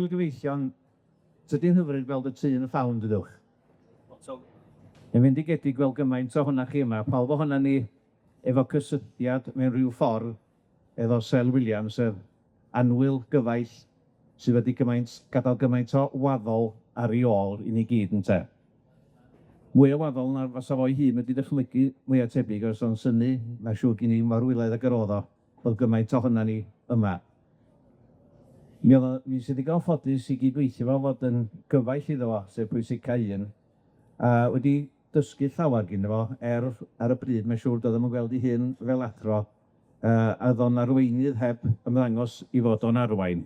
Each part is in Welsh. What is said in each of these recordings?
Gŵyl gyfeillion, tydi'n hyfryd gweld y tŷ yn y llawn, dydwch? Yn fendigedig gweld gymaint ohona chi yma, pawb ohona ni efo cysylltiad mewn rhyw ffordd efo Sel Williams, yr anwyl gyfaill sydd wedi gadael gymaint o waddol ar ei ôl i ni gyd, ynte. Mwy o waddol na fasa fo'i hun wedi dychmygu mwy o tebyg os o'n synnu, na siŵr gen i marwyledd ag yr oedd o, bod gymaint ohona ni yma. Mi sydd wedi gael ffodus i gydweithio fo fod yn gyfaill iddo fo, sef pwysicau un, a wedi dysgu llawer gyda fo, ar y bryd, mae'n siŵr doedd ddim yn gweld ei hun fel athro, a ddo'n arweinydd heb ymddangos i fod o'n arwain.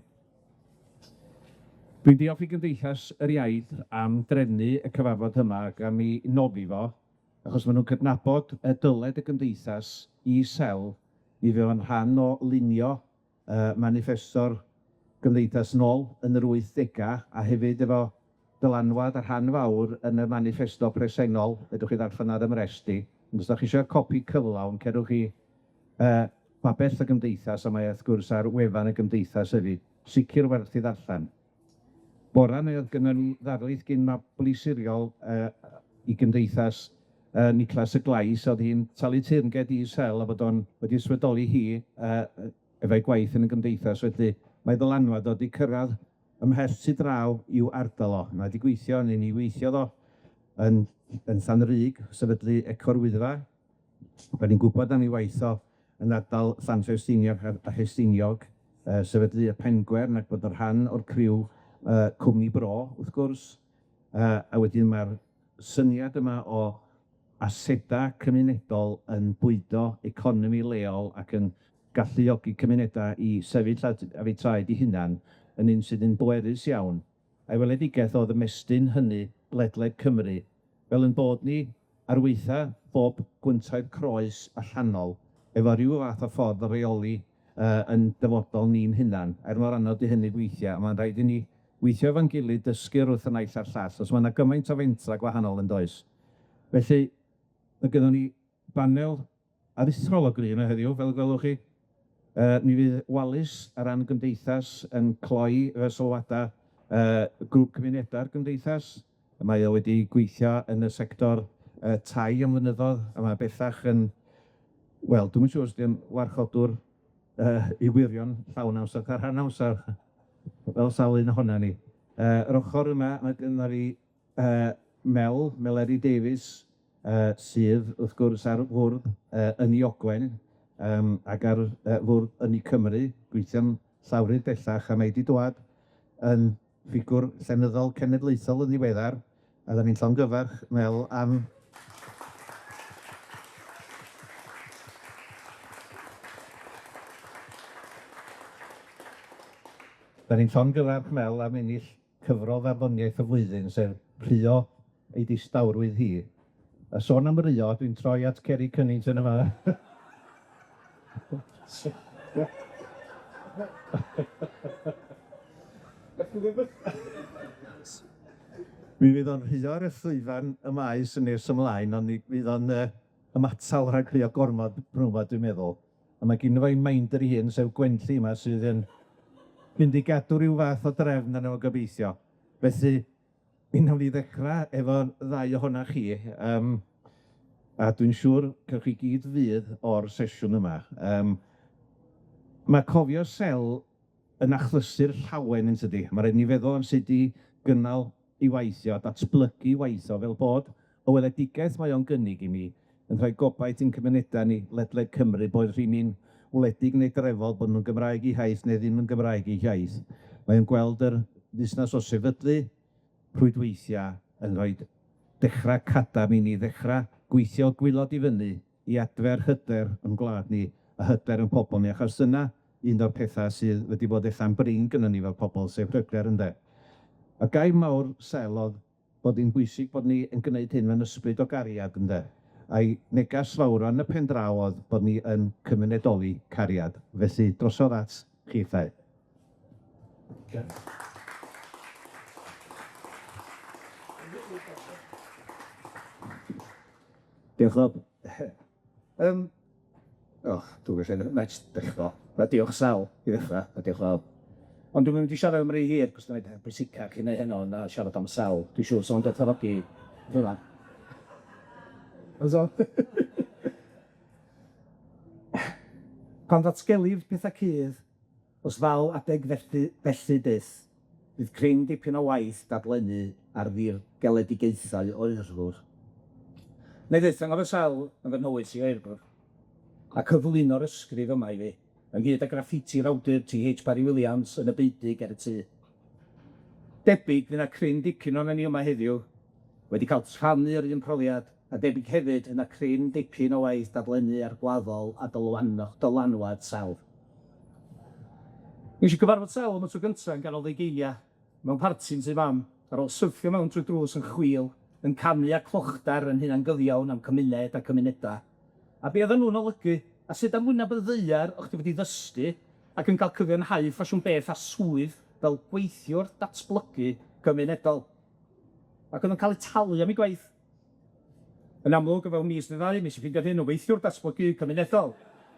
Dwi'n diolch i Cymdeithas Yr Iaith am drefnu y cyfarfod yma ac am ei noddi fo, achos maen nhw'n cydnabod y dyled y Gymdeithas i Sel i fydd yn rhan o lunio manifesto'r Gymdeithas nôl yn yr 80au, a hefyd efo dylanwad a rhan fawr yn y manifesto presennol, ydwch chi ddarllen ar ymresti. Ond os ydych chi eisiau copi cyflawn, cerwch chi mhabell y Gymdeithas, a mae wrth gwrs ar wefan y Gymdeithas hefyd. Sicr werth i ddarllen. Bora neu oedd gynnon ni ddarlith gyn mabli siriol i Gymdeithas Niclas y Glais, oedd hi'n talu teyrnged i Sel a bod o'n wedi ysbrydoli hi efo'i gwaith yn y Gymdeithas. Felly mae ddylanwad o wedi cyrraedd ymhell sy draw i'w ardal o. Mae wedi gweithio, neu ni weithio ddo yn Llanrug, sefydlu Ecorwyddfa. Fe ni'n gwybod am ei waith o yn ardal Llanfestiniog a Hestiniog, sefydlu y Pengwern ac bod yn rhan o'r criw cwmni bro, wrth gwrs, a wedyn mae'r syniad yma o aseda cymunedol yn bwydo economi leol ac yn galluogi cymunedau i sefyll a fi traed i hunan yn un sydd yn bwerus iawn. A'i weledigaeth oedd ymestyn hynny ledled Cymru, fel yn bod ni ar weitha bob gwyntau'r croes allanol, efo rhyw fath o ffordd o reoli yn dyfodol ni'n hunan. Mor anodd i hynny weithiau, a mae'n rhaid i ni weithio efo'n gilydd, dysgu'r wrth y naill a'r llall, os mae yna gymaint o fentra gwahanol yn does. Felly, mae gynnon ni banel aruthrol o glir heddiw, fel gwelwch chi. Mi fydd Walys ar ran Gymdeithas yn cloi y sylwadau grŵp cymunedau'r Gymdeithas. Mae o wedi gweithio yn y sector tai am flynyddoedd, a mae bellach yn, wel, dwi'n siŵr os di'n warchodwr i wirion llawn amser, cael rhan amser, fel sawl un ohona ni. Yr ochr yma, mae gynno ni Meleri Davies, sydd, wrth gwrs, ar fwrdd yn ei Ogwen, ac ar fwrdd yn ei Cymru, gweithio'n llawrydd bellach, a mae wedi dwad yn ffigwr llenyddol cenedlaethol yn ddiweddar, a da ni'n llongyfarch Mel am Da ni'n llongyfarch Mel am ennill cyfrol ddarddoniaeth y flwyddyn, sef Rhio ei distawrwydd hi. A sôn am Rhio, dwi'n troi at Ceri Cunnington yma. Mi fydd o'n Rhio ar y llwyfan y maes yn nes ymlaen, ond fydd o'n ymatal rhag Rhio gormod brwma, dwi'n meddwl. A mae gyn fo'i mainder i hun, sef Gwenlli yma, sydd yn mynd i gadw ryw fath o drefn yna o gobeithio. Felly, mi wnawn ni ddechrau efo'r ddau ohona chi, a dwi'n siŵr cewch chi gyd fydd o'r sesiwn yma. Mae cofio Sel yn achlysu'r llawen yn tydi. Mae rhaid ni feddwl am sut i gynnal ei waithio, datblygu ei waithio, fel bod o weledigaeth mae o'n gynnig i mi, yn rhoi gobaith i'n cymunedau ni ledled Cymru, bod rhywun wledig neu drefol, bod nhw'n Gymraeg i haith neu ddim yn Gymraeg i haith. Mae o'n gweld yr busnes o sefydlu rhwydweithiau yn rhoi dechrau cadam i ni, dechrau gweithio gwylod i fyny i adfer hyder yn gwlad ni a hyder yn pobol ni, achos dyna un o'r pethau sydd wedi bod ella'n brin gyda ni fel pobol, sef hyder ynde. A gair mawr Sel oedd bod hi'n bwysig bod ni yn gwneud hyn mewn ysbryd o gariad ynde. A'i negas fawr yn y pen draw oedd bod ni yn cymunedoli cariad. Felly, drosodd at chi llai. Diolch o. Dwi'n gallu, na, diolch sawl i ddechrau, a diolch o Ond dwi'n mynd i siarad am rei hir, cos dwi'n meddwl bwysica chi neu heno na siarad am sawl. Dwi'n siŵr so'n dethorogi hwnna. Oes o? Pan ddatgelir pethau cudd, os fal adeg felly dydd, bydd cryn dipyn o waith dadlennu ar gweledigaethau o'r ddwr. Neu ddeithang o'r sawl yn fy nhywyd sy'n eirbwr, a cyflwyno'r ysgrif yma i fi, ynghyd â graffiti'r awdur T.H. Parry Williams yn y beidig ar y tŷ. Debyg fydd yna cryn dipyn o'n ni yma heddiw wedi cael rhannu'r un profiad, a debyg hefyd yna cryn dipyn o waith dadlennu ar gwaddol a dylanwad sawl. Nes i gyfarfod sawl am y tro gyntaf yn ganol ddeugeiniau, mewn parti'n sy fam, ar ôl syrffio mewn trwy drws yn chwil, yn canu a clochda'r yn hunan gyddiawn am cymuned a cymunedau. A be oedden nhw'n olygu, a sut am wyneb y ddeiar o'ch chi wedi ddysgu ac yn cael cyfiawnhau ffasiwn beth a swydd fel gweithiwr datblygu cymunedol. Ac oedd yn cael eu talu am ei gwaith. Yn amlwg, o fewn mis neu ddau, nes i ffeindio hyn o weithiwr datblygu cymunedol.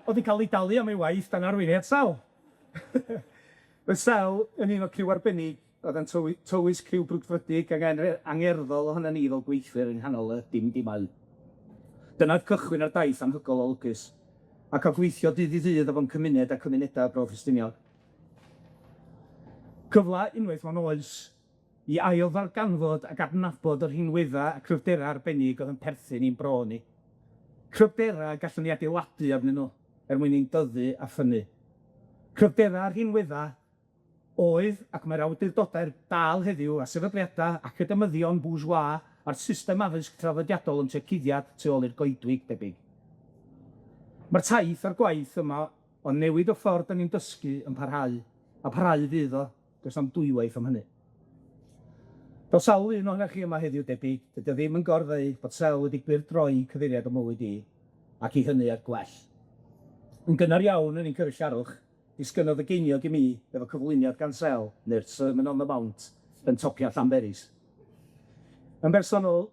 Oedd yn cael ei dalu am ei waith dan arweiniad sawl. Mae sawl yn un o criw arbennig, oedd yn tywys criw brwdfrydig ac angerddol ohono ni fel gweithwyr yng nghanol y dimau. Dyna'r cychwyn ar daith anhygol o lwcus, a cael gweithio dydd i ddydd efo'n cymuned a cymunedau Bro Ffestiniog. Cyfla unwaith mewn oes i ailddarganfod ac adnabod yr rhinwedda a cryfderau arbennig oedd yn perthyn i'n bro ni. Cryfderau gallwn ni adeiladu arnyn nhw mwyn i'n dyddu a ffynnu. Cryfderau rhinwedda oedd, ac mae'r awdurdodau'r dal heddiw a sefydliadau academyddion bourgeois a'r system addysg traddodiadol yn cuddiad tu ôl i'r goedwig debyg. Mae'r taith a'r gwaith yma o newid o ffordd da ni'n dysgu yn parhau, a parhau fydd o, does am dwywaith am hynny. Fel sawl un ohonych chi yma heddiw debyg, dydy o ddim yn gorddeu bod sawl wedi gwyrdroi cyfeiriad o mywyd i, ac i hynny ar gwell. Yn gynnar iawn yn ein cyrsiarwch, disgynnodd y geiniog i mi efo cyflwyniad gan sel, neu'r Sermon on the Mount, yn topio Llanberis. Yn bersonol,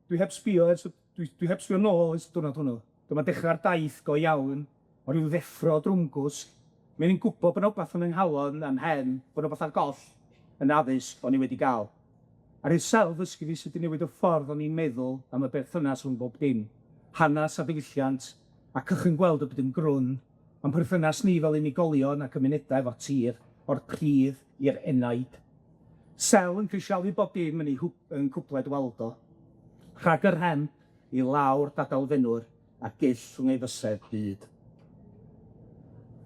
dwi heb sbio nôl ers diwrnod hwnnw. Dyma dechrau'r daith go iawn o ryw ddeffro drwmgwsg. Mae'n i'n gwybod bod yna wbath yn yng nghalon a'n hen, bod yna wbath ar goll yn addysg o'n i wedi gael. A rhyw sel ddysgu fi sydd wedi newid y ffordd o'n i'n meddwl am y berthynas rhwng bob dim, hanes a diwylliant, a cychwyn gweld y bydd yn grwn, am perthynas ni fel unigolion a cymunedau efo tir, o'r pridd i'r enaid. Sel yn crisialu bob dim yn cwpled weld o, rhag yr hen i lawr dadalfenwr a gill rhwng ei fysedd byd.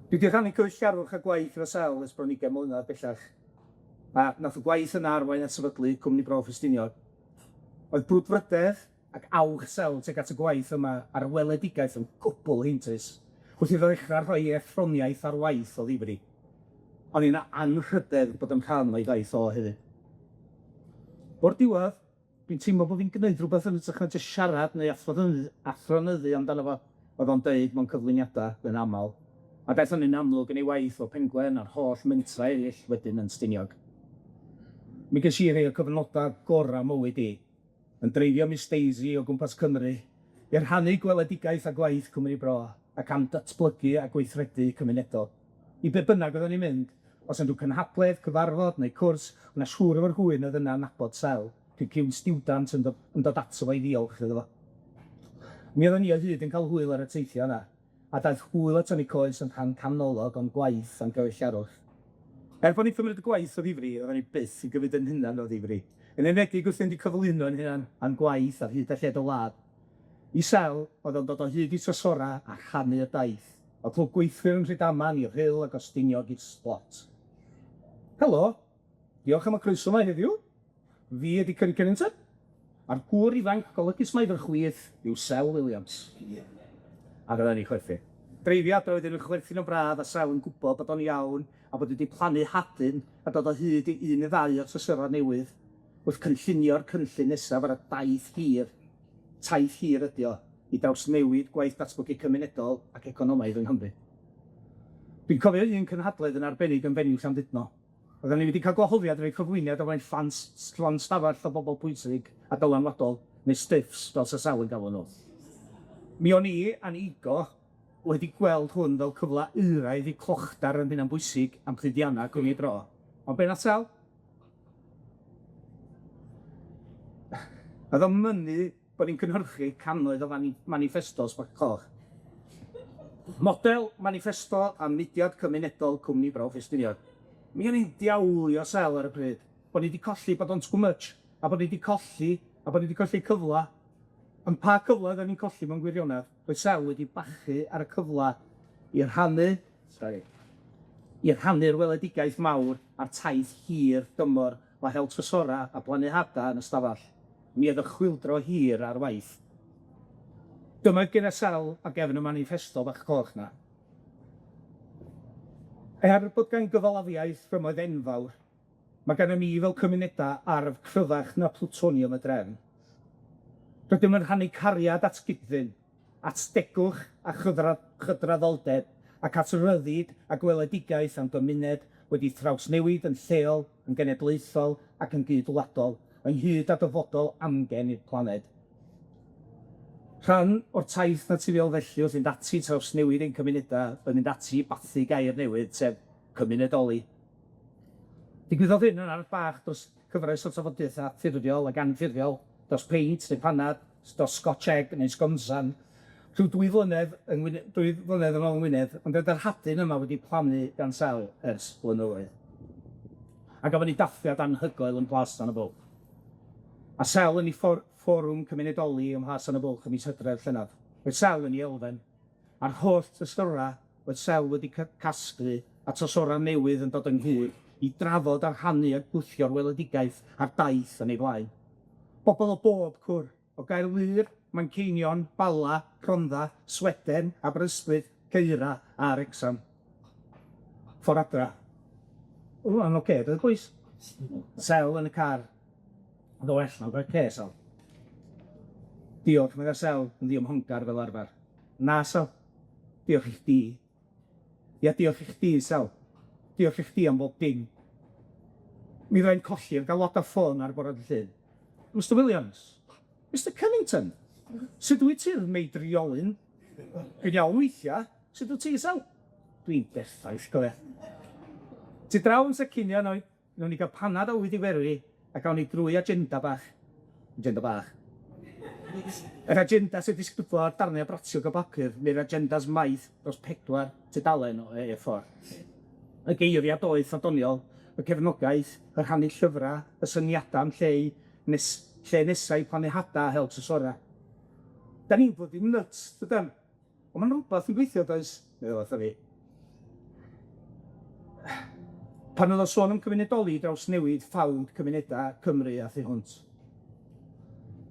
Dwi wedi rhannu cyrsiarwch a gwaith efo sel ers bron 20 mlynedd bellach, a nath y gwaith yna arwain at sefydlu Cwmni Bro Ffestiniog. Oedd brwdfrydedd ac awch sel tuag at y gwaith yma ar weledigaeth yn gwbl heintus, wrth i ddechrau rhoi effroniaeth ar waith o ddifri. Ond yna anrhydedd bod yn rhan o'i ddaith o hefyd. O'r diwedd, dwi'n teimlo bod fi'n gwneud rhywbeth yn ytrach na jyst siarad neu athronyddu amdano fo, oedd o'n deud mewn cyflwyniadau yn aml, a beth o'n un amlwg yn ei waith o Pengwen a'r holl mentra eraill wedyn yn Stiniog. Mi ges i rhai o cyfnodau gorau mywyd i, yn dreifio mis Daisy o gwmpas Cymru, i rhannu gweledigaeth a gwaith Cymru Bro, ac am datblygu a gweithredu cymunedol. I be bynnag oeddwn i'n mynd, os yn rhyw cynhabledd, cyfarfod neu cwrs, yna siŵr efo'r hwyn oedd yna nabod sel, cyw stiwdant yn dod ato fo i ddiolch iddo fo. Mi oeddwn i o hyd yn cael hwyl ar y teithio yna, a daeth hwyl at yn ei coes yn rhan canolog o'n gwaith a'n gyfeilliarwch. Bod ni'n cymryd y gwaith o ddifri, oeddwn ni byth i gyfyd yn hynna'n o ddifri. Yn enwedig wrth fynd i cyflwyno yn hynna'n a'n gwaith ar hyd a lled o wlad. I sel, oedd o'n dod o hyd i trysora a chanu y daith. O clwb gweithwyr yn Rhydaman i'r Rhyl ac o Stiniog i'r Sblot. Helo, diolch am y croeso yma heddiw. Fi ydi Cyrry Cennington, a'r gŵr ifanc golygus mae fy'r chwith yw Sel Williams. A fydda ni chwerthu. Dreifiad oedd yn chwerthu'n o braf a Sel yn gwybod bod o'n iawn a bod wedi plannu hadyn a dod o hyd i un neu ddau o'r trysyra newydd wrth cynllunio'r cynllun nesaf ar y daith hir. Taith hir ydi o i daws newid gwaith datblygu cymunedol ac economaidd yng Nghymru. Dwi'n cofio un cynhadledd yn arbennig yn fenyw Llandudno. Oedden ni wedi cael gwahoddiad rhoi cyflwyniad o flaen fflan stafell o bobl pwysig a dylanwadol, neu stiffs fel sa Sel yn galw nhw. Mi o'n i a'n igo wedi gweld hwn fel cyfla euraidd i clochda'r yn hynna'n bwysig am chyddianna Cwmni Bro, Ond be na sel? Oedd o'n mynnu bod ni'n cynhyrchu cannoedd o manifestos bach coch. Model manifesto am mudiad cymunedol cwmni Bro Ffestiniog. Mi o'n i'n diawlio sel ar y pryd, bod ni wedi colli bod o'n too much, a bod ni wedi colli cyfla. Ond pa cyfla da ni'n colli mewn gwirionedd? Roedd sel wedi bachu ar y cyfla i rhannu'r weledigaeth mawr a'r taith hir dymor o hel trysora a blannu hada yn y stafall. Mi oedd y chwildro hir ar waith. Dyma gyda sel a gefn y manifesto bach coch na. Bod gan gyfalafiaeth rymoedd enfawr, mae gan mi fel cymunedau arf cryfach na plwtoniwm y drefn. Rydym yn rhannu cariad at gyddyn, at degwch a chydraddoldeb, ac at ryddid a gweledigaeth am gymuned wedi thrawsnewid yn lleol, yn genedlaethol ac yn gydwladol, ynghyd â dyfodol amgen i'r planed. Rhan o'r taith naturiol felly wrth fynd ati trawsnewid ein cymunedau, yn mynd ati i bathu gair newydd, sef Cymunedoli. Digwyddodd hyn yn arf bach dros cyfres o tafodiaethau ffurfiol ac anffurfiol, dros peint neu panad, dros Scotch egg neu sgonsan, rhyw 2 flynedd yn ôl yn Wynedd, ond yr hadyn yma wedi plannu gan sel ers blynyddoedd. A gafon ni dathliad anhygoel yn Plas Tan y Bwlch. A sel yn ei fforwm Cymunedoli ym Mhlas Tan y Bwlch ym mis Hydref llynedd. Roedd sel yn ei elfen. A'r holl tystyra oedd sel wedi casglu a trysora newydd yn dod ynghyd i drafod a rhannu a gwthio'r weledigaeth a'r daith yn ei blaen. Bobl o bob cwr, o Gaerwyr, Manceinion, Bala, Rhondda, Sweden, Aberystwyth, Ceira a Wrecsam. Ffor adra. Yn oce, doedd bwys. Sel yn y car. Oedd o well na o'r sel. Diolch, mae'r sel yn ddiymhongar fel arfer. Na, sel. Diolch i chdi. Ia, diolch i chdi, sel. Diolch i chdi am bob dim. Mi ddau'n colli ar gael lot o ffôn ar bore dydd Llun. Mr Williams, Mr Cunnington, sut wyt ti'n meidriolyn? Dwi'n iawn weithia, sut wyt ti, sel? Dwi'n berffaith, gofio. Ti draw yn Secinio, nawn ni gael panad o wedi werri, a gawn ni drwy agenda bach. Agenda bach. Yr agenda sydd wedi sgrifo ar darnau o bratiog o bapur, neu'r agendas maith dros 4 tudalen o A4. Y geiriad doeth a doniol, y cefnogaeth, y rhannu llyfrau, y syniadau am lle nesau plannu hada a hel trysora. Da ni'n fod i'n nuts, dydan? Ond mae'n rhywbeth yn gweithio, does? Neu ddoth o fi. Pan oedd o sôn am Cymunedoli draws newid ffawd cymunedau Cymru a thu hwnt.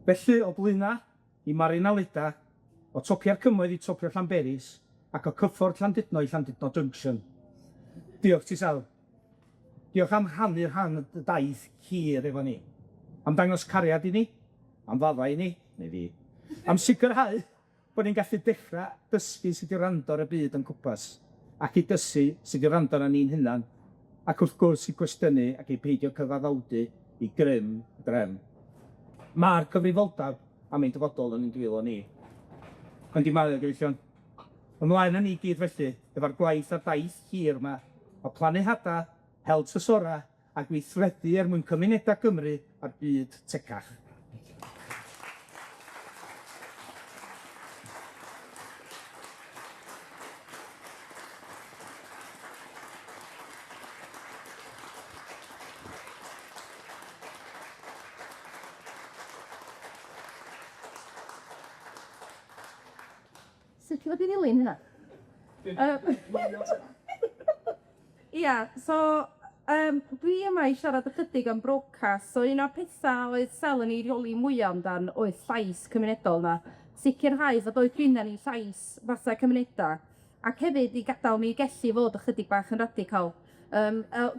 Felly, o Blaena i Marinaleda, o topia'r Cymoedd i topio'r Llanberis, ac o cyffordd Llandudno i Llandudno Junction. Diolch ti sal. Diolch am rhannu'r y daith hir efo ni. Am dangos cariad i ni, am fadda i ni, neu fi. Am sicrhau bod ni'n gallu dechrau dysgu sut i rando ar y byd yn cwpas, ac i dysu sut i rando ar ni'n hunan, ac wrth gwrs i gwestiynu ac i peidio cyfaddawdu i grym drefn. Mae'r gyfrifoldeb am ein dyfodol yn ein dwylo ni. Ond i mael gyfeillion. Ymlaen â ni gyd felly, efo'r gwaith a'r daith hir yma, o plannu hada, hel trysora, a gweithredu er mwyn cymunedau Cymru a'r byd tecach. Sut ti'n dilyn hynna? Ia, so dwi yma i siarad ychydig am brocas. So un o'r pethau oedd sel yn ei reoli mwyaf amdan oedd llais cymunedol na. Sicirhau fod oedd gynna ni llais fatha cymunedau. Ac hefyd i gadael mi gellu fod ychydig bach yn radical.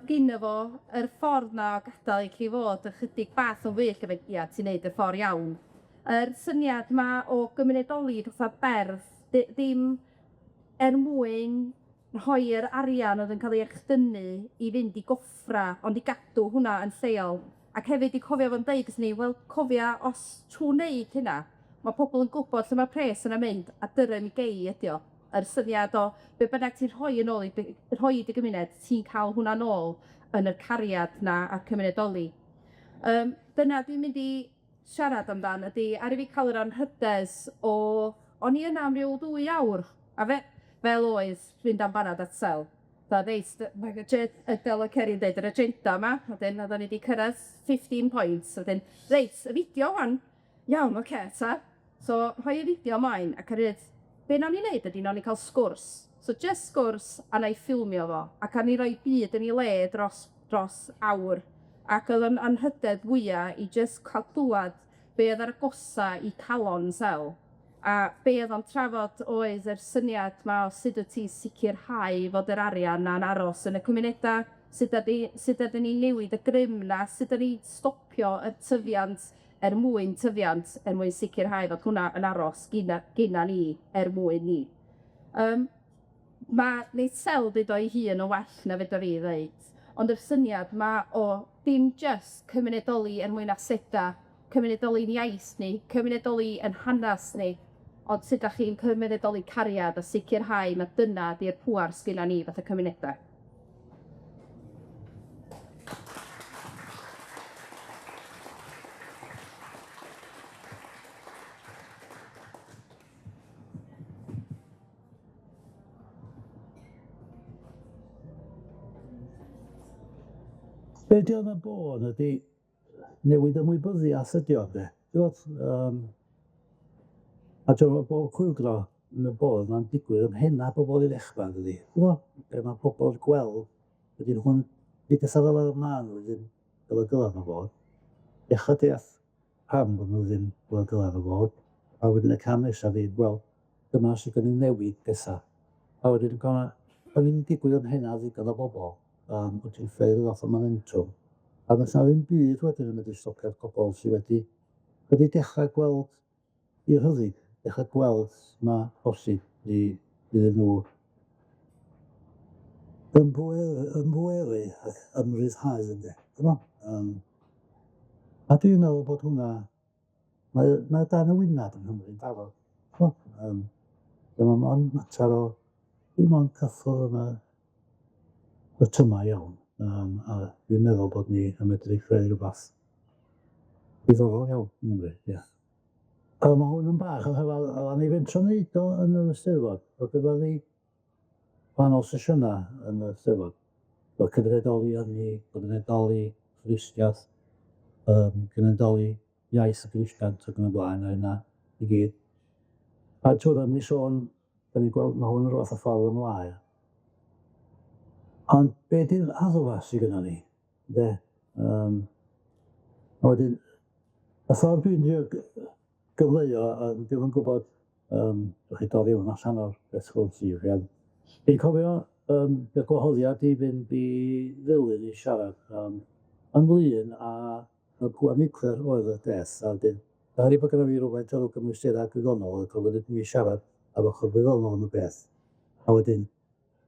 Gynna fo, yr ffordd na o gadael i chi fod ychydig bach yn well gyfer ti'n neud y ffordd iawn. Yr syniad yma o gymunedoli fatha berth, ddim mwyn rhoi'r arian oedd yn cael ei echdynnu i fynd i goffra, ond i gadw hwnna yn lleol. Ac hefyd i cofio fo'n deud gys ni, wel, cofia, os trwy wneud hynna, mae pobl yn gwybod lle mae'r pres yna mynd, a dyrem i gei ydi o. yr syniad o be bynnag ti'n rhoi yn ôl rhoi i dy gymuned, ti'n cael hwnna nôl yn yr cariad 'na a'r cymunedoli. Dyna dwi'n mynd i siarad amdan ydi, aru fi ca'l yr anhydes o'n i yna am ryw 2 awr, a fel oedd fynd am banad at sel. Reit, y Del o Ceri'n deud yr agenda yma, wedyn oedden ni wedi cyrraedd 15 points, wedyn, reit, y fideo wan, iawn, oce, ta. So, rhoi y fideo ymlaen, ac ar yd, be nawn ni wneud ydy, nawn ni cael sgwrs. So, just sgwrs, a na i ffilmio fo, ac a ni roi byd yn ei le dros awr. Ac oedd yn anhydedd fwyaf i just cael clwad be oedd ar agosa i calon sel. A be oedd o'n trafod oedd yr syniad ma o sut wyt ti sicirhau fod yr arian na'n aros yn y cymuneda, sut ydyn ni newid y grym na, sut ydyn ni stopio y tyfiant mwyn tyfiant sicirhau fod hwnna yn aros gyda ni mwyn ni. Nid sel byd o'i hun o well na fedra fi ddeud, ond y syniad ma o dim just cymunedoli mwyn aseda, cymunedoli'n iaith ni, cymunedoli yn hanas ni, ond sut ydych chi'n cymunedoli cariad a sicirhau na dyna di'r pŵar sgynna ni fath y cymunedau. Be' 'di o'n y bod ydi newid ymwybyddiaeth ydi o de. A dwi'n meddwl bob cwyglo yn y bod ma'n digwydd ym mhenna bobl i ddechrau dydi. Be mae pobl yn gweld, wedyn hwn byd eitha fel yr ymlaen wedyn fel y gylaf o fod. Dechrau deall pam bod nhw ddim fel y gylaf o fod. A wedyn y cam nesaf fi, wel, dyma sy'n gwneud newid pethau. A wedyn o'n i'n digwydd ym mhenna ddigon o bobl. Wyt ti'n ffeir fath o momentum. A fysa ddim byd wedyn yn medru stopio'r pobl sydd wedi dechrau gweld i'r hyddig, dechrau gweld ma bosib iddyn nhw ymhwyru ac ymryddhau ynde. A dwi'n meddwl bod hwnna, mae dan y wynad yn Nghymru'n dafod. Dyma mae'n mater o dim ond cyffwr y tymau iawn. A dwi'n meddwl bod ni yn medru creu rhywbeth diddorol iawn yn Nghymru, ia. Mae hwn yn bach yn hyfal, a ni fentro wneud o yn yr Eisteddfod. Oedd gyda ni wahanol sesiynau yn yr Eisteddfod. Oedd Cymdeithasau Christiaeth, Cymunedoli Iaith y Grisiant ac yn y blaen, a yna i gyd. A twyd am ni sôn, da ni'n gweld mae hwn yn rhywbeth o ffordd ymlaen. Ond be di'r addfa sydd gyda ni? A wedyn, y ffordd dwi'n gyfleu a dwi'n yn gwybod, ydych chi dod iwn allan o'r ysgol sir. Dwi'n cofio y gwahoddiad i fynd i ddilyn i siarad ynglyn a pŵer nuclear oedd y des. A wedyn, er i bod gyda fi rhywfaint o gymwysterau gwyddonol, y cofod ydyn ni siarad am ochr gwyddonol yn y beth. A wedyn,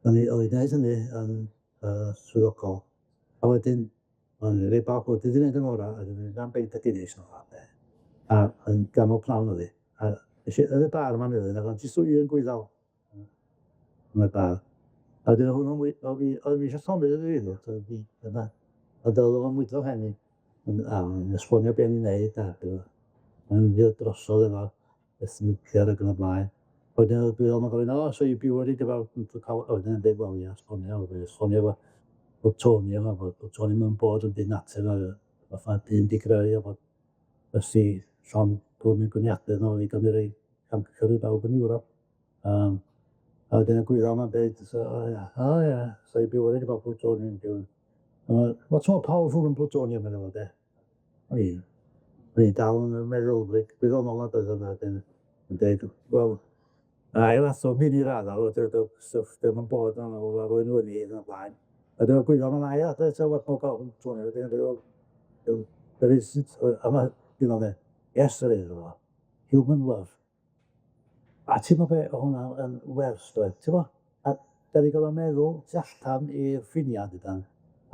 oedd i'n gwneud hynny yn swyddogol. A wedyn, o'n i'n rhaid bach bod wedi gwneud yn ora, a dwi'n gwneud am beint a Guinness nhw. A yn ganol pnawn oedd hi. A yn y bar yma'n ddilyn, ac o'n jyst un gwyddal yn y bar. A wedyn oedd fi eisiau tommy ydw i. A dylai o'n mwyddo henni. A yn esbonio be ni'n neud. Mae'n ddiod drosodd efo ethnicer ac yn y blaen. Wedyn oedd dwi'n gofyn, so you be worried about... Wedyn yn dweud, wel, ia, esbonio efo bod Tony mewn bod yn byd natur. Fatha dyn di greu o bod ysdi Sean Gwyn Gwniadur nôl i gymryd ei camcr i bawb yn Ewrop. A wedyn y gwyddol yma'n dweud, so you be worried about plutonium. What's more powerful than plutonium yn efo, de? O'n i'n dal yn meddwl, gwyddonol nad oedd yna, yn dweud, wel, ail aso mini radar, oedd yr stwff ddim yn bod yna, oedd ar rwy'n wyni yn y blaen. A dyna gwyddol yn aia, dweud, so what more powerful than plutonium? There is, yes, there is, human love. A ti'n meddwl be o hwnna yn wers, dweud, ti'n meddwl? A da ni gael o meddwl tu allan i'r ffiniad ydan.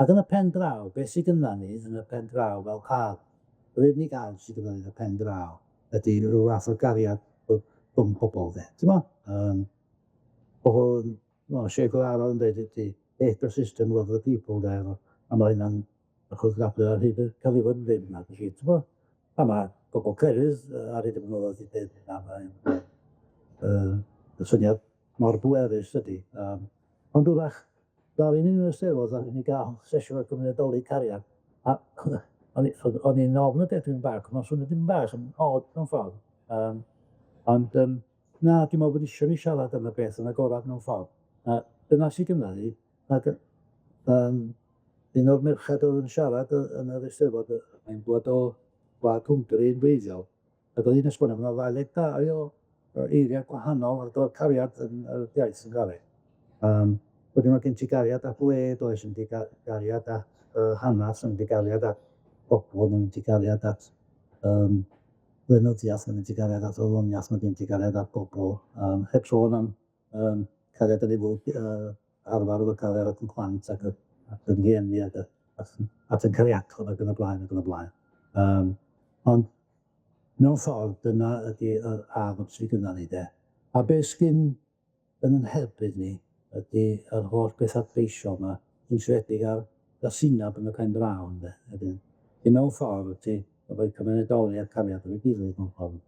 Ac yn y pen draw, beth sydd gyda ni yn y pen draw fel cael, yr unig gael sydd gyda ni yn y pen draw, ydy rhyw fath o gariad rhwng pobl, de. Ti'n meddwl? Oedd Che Guevara yn dweud ydy, better system with the people there, a mae hynna'n chwrddadlu ar hyd y cael ei fod yn ddim na. Felly, ti'n bod, a mae bobl cerydd ar hyd y blynyddoedd i dweud hynna, y syniad mor bwerus ydy. Ond wrach, dal i'n un o'r Eisteddfod, a ni gael sesiwn o'r Cymunedoli cariad, a o'n i'n ofn y dedyn bach, ond o'n swnio ddim bach yn od mewn ffordd. Ond na, dwi'n meddwl bod eisiau ni siarad am y beth yn agorad mewn ffordd. Dyna sy'n gymryd ni. Un o'r merched oedd yn siarad yn yr Eisteddfod, mae'n bod o Gwlad Cymru yn weiddiol. A doedd hi'n esbonio, mae'n 22 o eiriau gwahanol ar o'r cariad yn yr iaith yn gael ei. Wedyn mae gen ti gariad a bled, oes yn di gariad a hanas, yn di gariad a bobl, yn di gariad at lenyddiaeth, yn di gariad at oloniaeth, yn di gariad at bobl. Heb sôn am cariad yn ei fwyd arfer oedd y cariad at yn plant ac yn hieni at yn cariadol ac yn y blaen ac yn y blaen. Ond mewn ffordd, dyna ydy yr arf sydd gyda ni de. A beth sgyn yn herbyd ni ydy yr holl beth adfeisio yma, yn siaredig ar ddasinab yn y pen draw ynde. Mewn ffordd ydy, oedd Cymunedoli a cariad o'r gilydd mewn ffordd.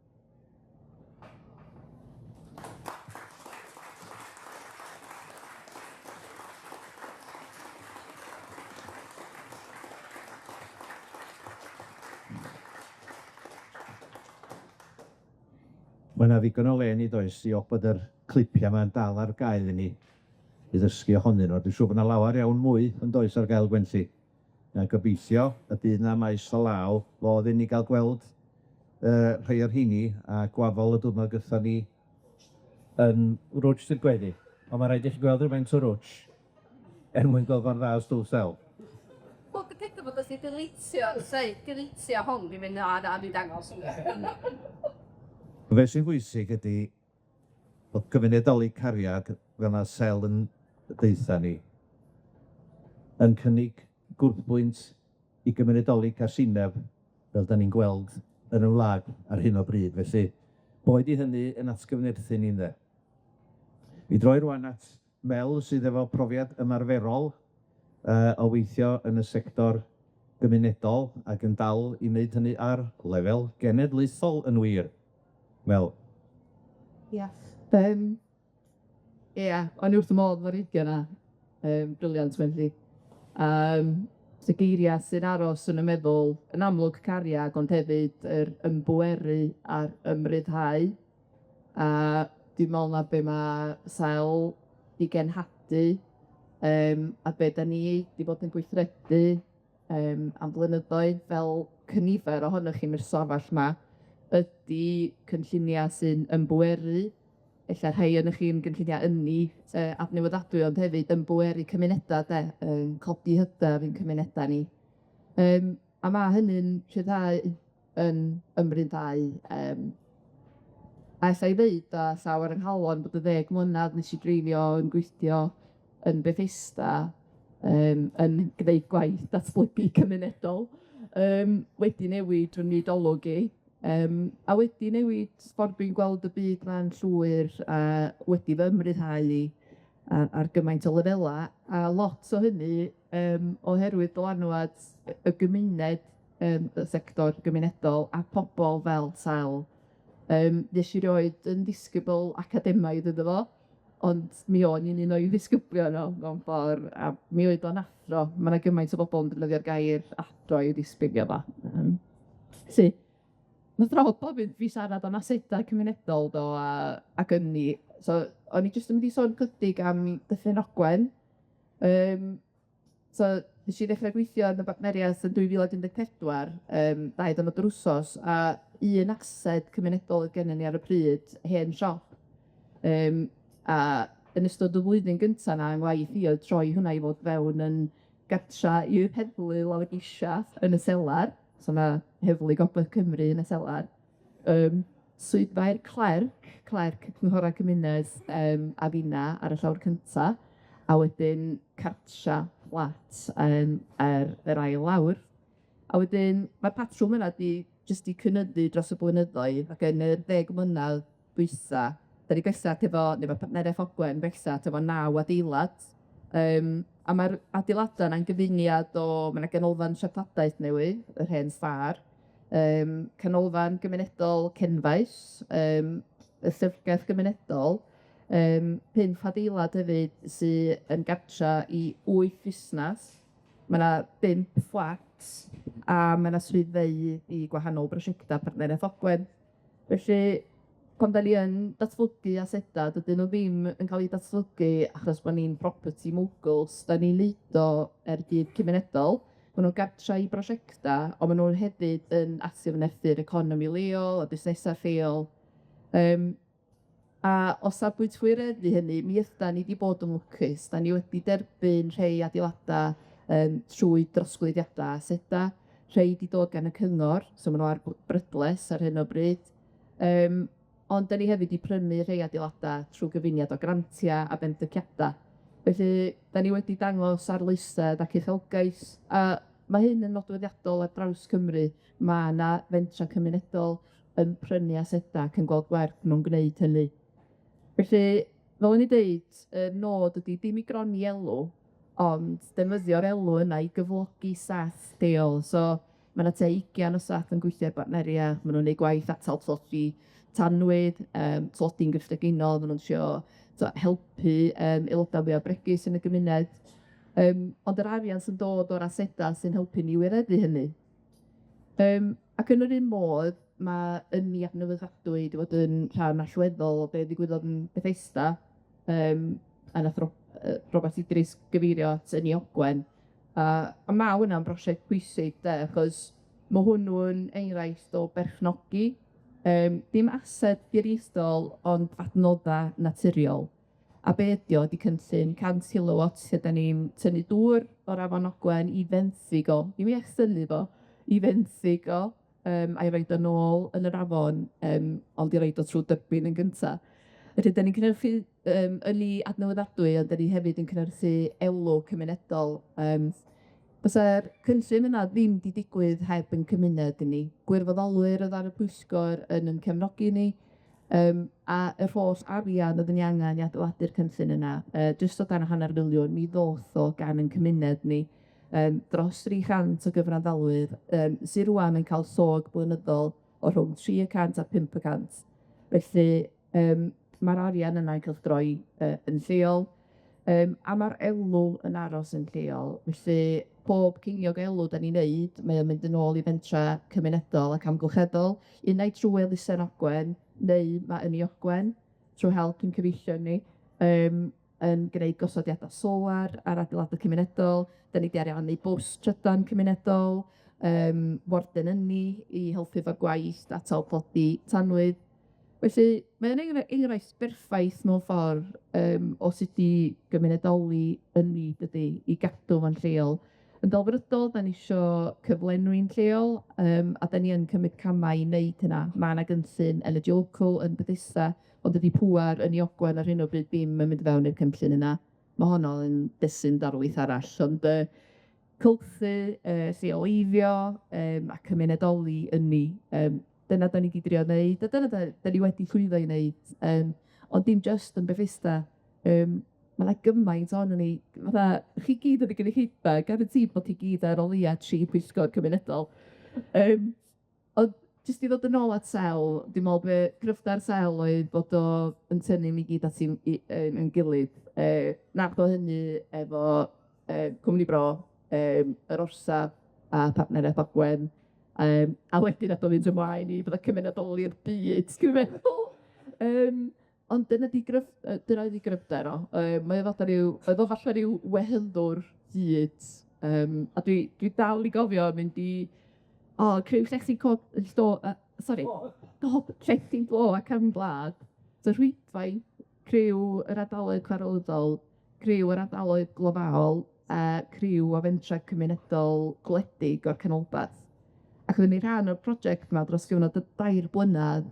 Mae yna ddigon o le ni does, i bod yr clipiau yma'n dal ar gael i ni i ddysgu ohonyn nhw. Dwi'n siŵr bod yna lawer iawn mwy yn does ar gael Gwenlli. A gobeithio y bydd yna maes o law fodd i ni gael gweld rhai o'r heini a gwafol y diwrnod gyda ni yn rwtsh sy'n gweddi. Ond mae rhaid i chi gweld rhywfaint o rwtsh mwyn gweld fo'n dda os dwl sel. Wel, dwi'n credu bod os i deleitio hwn, dwi'n mynd a dwi'n dangos. Fe sy'n bwysig ydy bod Cymunedoli cariad fel yna sel yn deitha ni yn cynnig gwrthbwynt i Gymunedoli Casineb fel da ni'n gweld yn y wlad ar hyn o bryd. Felly, boed i hynny yn atgyfnerthu ni'n dde. Mi droi rwan at Mel sydd efo profiad ymarferol o weithio yn y sector gymunedol ac yn dal i wneud hynny ar lefel genedlaethol yn wir. Mel. Ia. O'n i wrth y modd o'r ugian yna. Briliant, Wendy. So geiria sy'n aros yn y meddwl, yn amlwg cariad, ond hefyd yr ymbweru a'r ymryddhau. A dwi'n meddwl na be mae sail i genhadu, a be da ni wedi bod yn gweithredu am flynyddoedd fel cynifer ohonoch chi'n yr stafell yma, ydy cynlluniau sy'n ymbweru, ella rhai ohonoch chi'n cynlluniau ynni adnewyddadwy, ond hefyd ymbweru cymunedau, codi hydaf i'n cymunedau ni. A mae hynny'n rhyddhau yn ymryddhau. A ella i ddeud a llawer yng nghalon bod y 10 mlynedd nes i dreifio yn gweithio yn Bethesda, yn gwneud gwaith datblygu cymunedol, wedi newid rhwng nid olygu. A wedi newid ffordd dwi'n gweld y byd ma'n llwyr a wedi fy ymryddhau i ar gymaint o lefela. A lot o hynny oherwydd dylanwad y gymuned, y sector gymunedol a pobol fel Sel. Nes i roed yn disgybl academaidd iddo fo, ond mi o'n i'n un o'i ddisgyblion o mewn ffordd, a mi oedd o'n athro. Mae yna gymaint o bobl yn defnyddio'r gair athro i ddisgrifio fo. So, nath Rob ofyn fi siarad am asedau cymunedol do ac ynni. So, o'n i jyst yn mynd i sôn chydig am Dyffryn Ogwen. So, nes i ddechrau gweithio yn y bartneriaeth yn 2014, 2 diwrnod yr wsos, a un ased cymunedol oedd gennym ni ar y pryd, hen siop. A yn ystod y flwyddyn gyntaf na, yng ngwaith i oedd troi hwnna i fod fewn yn gartra i'w heddlu lawr eisiau yn y selar. So mae heddlu Gogledd Cymru yn y selar. Swyddfa'r clerc cynghora cymuned a finna ar y llawr cynta, a wedyn cartra flat yr ail lawr. A wedyn mae'r patrwm yna jyst i cynyddu dros y blynyddoedd, ac yn y 10 mlynedd dwytha, da ni bellach efo, neu ma' partneriaeth Ogwen bellach efo 9 adeilad. A ma'r adeilada' 'na'n gyfuniad o, ma' 'na ganolfan siaradadaeth newydd, yr hen sfar, canolfan gymunedol Cenfaes, y llyfrgell gymunedol, 5 adeilad hefyd sy yn gartra i 8 busnas. Ma' 'na 5 fflat, a ma' 'na swyddfeydd i gwahanol brosiecta partneriaeth Ogwen. Felly, pan 'dan ni yn datblygu aseda, dydyn nw ddim yn ca'l 'u datblygu achos bo' ni'n property moguls, 'dan ni'n neud o gyda cymunedol. Ma' nw'n gartra i brosiecta, on' ma' nw hefyd yn atgyfnerthu'r economi leol, a busnesa lleol. A o safbwynt gwireddu hynny, mi ydan ni 'di bod yn lwcus. 'Dan ni wedi derbyn rhei adeilada trwy drosglwyddiada aseda, rhei 'di dod gan y cyngor, so ma' nw ar brydles ar hyn o bryd. Ond 'dan ni hefyd 'di prynu rhei adeilada trw gyfuniad o grantia a bendyciada. Felly, 'dan ni wedi dangos arloesedd ac uchelgais, a ma' hyn yn nodweddiadol ar draws Cymru. Ma' 'na fentra cymunedol yn prynu aseda ac yn gweld gwerth nw'n gwneud hynny. Felly, fel o'n i deud, y nod ydi dim i gronni elw, ond defnyddio'r elw yna i gyflogi staff lleol. So ma' 'na tua 20 o staff yn gweithio ar bartneriaeth, ma' nw'n neud gwaith atal tlodi tanwydd, tlodi'n gyffredinol, ma' nw'n trio helpu aeloda' mwyaf bregus yn y gymuned. Ond yr arian sy'n dod o'r aseda sy'n helpu ni wireddu hynny. Ac yn yr un modd, ma' ynni adnewyddadwy 'di fod yn rhan allweddol o be' ddigwyddodd yn Bethesda, a nath Robert Idris gyfeirio at ynni Ogwen. A ma' hwnna'n brosiect pwysig, achos ma' hwnnw'n enghraifft o berchnogi, dim ased diraethol, ond adnodda naturiol. A be ydi o, 'di cynllun 100 kilowatts lle 'dan ni'n tynnu dŵr o'r afon Ogwen i fenthyg o, dim i echthynnu fo, i fenthyg o, a'i roid o nôl yn yr afon, ond i roid o trw dybyn yn gynta. Felly, 'dan ni'n cynhyrchu ynni adnewyddadwy, ond 'dan ni hefyd yn cynhyrchu elw cymunedol. Bysa'r cynllun yna ddim 'di digwydd heb 'yn cymuned i ni. Gwirfoddolwyr o'dd ar y pwyllgor yn 'yn cefnogi ni, a yr holl arian o'dd ni angen i adeiladu'r cynllun yna, jyst o dan 500,000, mi ddoth o gan 'yn cymuned ni, dros 300 o gyfrandalwyr, sy rŵan yn ca'l sôg blynyddol o rhwng 300 a 500. Felly, ma'r arian yna'n cylchdroi yn lleol, a ma'r elw yn aros yn lleol. Felly, pob ceiniog elw 'dan ni'n neud, mae o'n mynd yn ôl i fentra cymunedol ac amgylcheddol, unai trwy elusen Ogwen, neu ma' ynni Ogwen, trwy help ein cyfeillion ni, yn gwneud gosodiada solar ar adeilada cymunedol. 'Dan ni 'di ariannu bws trydan cymunedol, warden ynni i helpu efo'r gwaith atal plodi tanwydd. Felly, mae'n enghraifft berffaith mewn ffordd o sut i gymunedoli ynni dydi, i gadw fo'n lleol. Yn delfrydol, 'dan ni isio cyflenwi'n lleol, a 'dan ni yn cymryd camau i wneud hynna. Ma' 'na gynllun Energy Local yn Bethesda, ond dydi pŵar ynni Ogwen ar hyn o bryd ddim yn mynd fewn i'r cynllun yna. Ma' honno yn desyn darlith arall, ond cylchu, lleoleiddio, a cymunedoli ynni, dyna 'dan ni 'di drio wneud, a dyna 'dan ni wedi llwyddo i wneud, ond dim jyst yn Bethesda. Ma' 'na gymaint ohonyn ni, fatha, chi gyd yn y gynulleidfa, guaranteed bod chi gyd ar o leia 3 pwyllgor cymunedol. Ond jyst i ddod yn ôl at Sel, dwi'n me'wl be' gryfda'r Sel oedd bod o yn tynnu ni gyd at ein gilydd. Nath o hynny efo Cwmni Bro, yr Orsaf a partneriaeth Ogwen, a wedyn nath o fynd ymlaen i fydda cymunedoli'r byd, dwi'n meddwl. Ond dyna di gryfder o. Mae o falle ryw wehyddwr hyd. A dwi dal i gofio mynd i criw llechi llechi glo a cefn gwlad. So rhwydwaith, criw yr ardaloedd chwarelydol, criw yr ardaloedd global, a criw o fentra cymunedol gwledig o'r canolbarth. Ac oedden ni rhan o'r prosiect yma dros gyfnod 2 blynedd,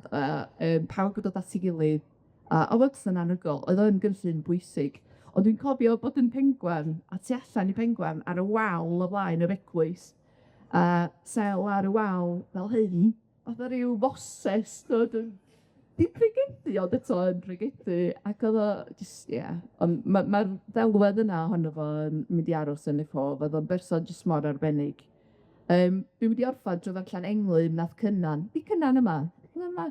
pawb yn dod at 'i gilydd, a oedd yn anhygoel, oedd o'n gynllun bwysig. Ond dwi'n cofio bod yn Pengwan, a tu allan i Pengwan, ar y wal o flaen yr eglwys, a Sel ar y wal fel hyn, oedd o ryw foses, Di pregethu, ond eto yn pregethu, ac oedd o, just, ond mae'r ddelwedd yna ohono fo yn mynd i aros yn y ffordd, oedd o'n berson jyst mor arbennig. Dwi'n mynd i orffan drwy allan englyn nath Cynnan. Di Cynnan yma? Cynnan yma?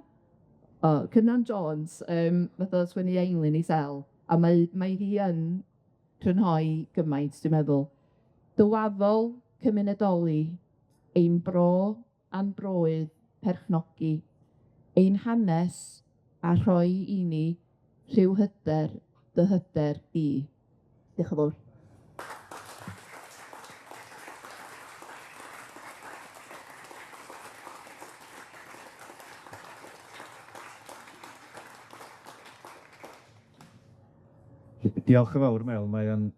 O, Cynnan Jones, fath o sgwennu englyn i sel, a mae hi yn crynhoi gymaint, dwi'n meddwl. Dywafol cymunedoli, ein bro a'n broedd perchnogi, ein hanes a rhoi i ni rhyw hyder, dy hyder i. Diolch yn fawr. Diolch yn fawr, Mel. Mae o'n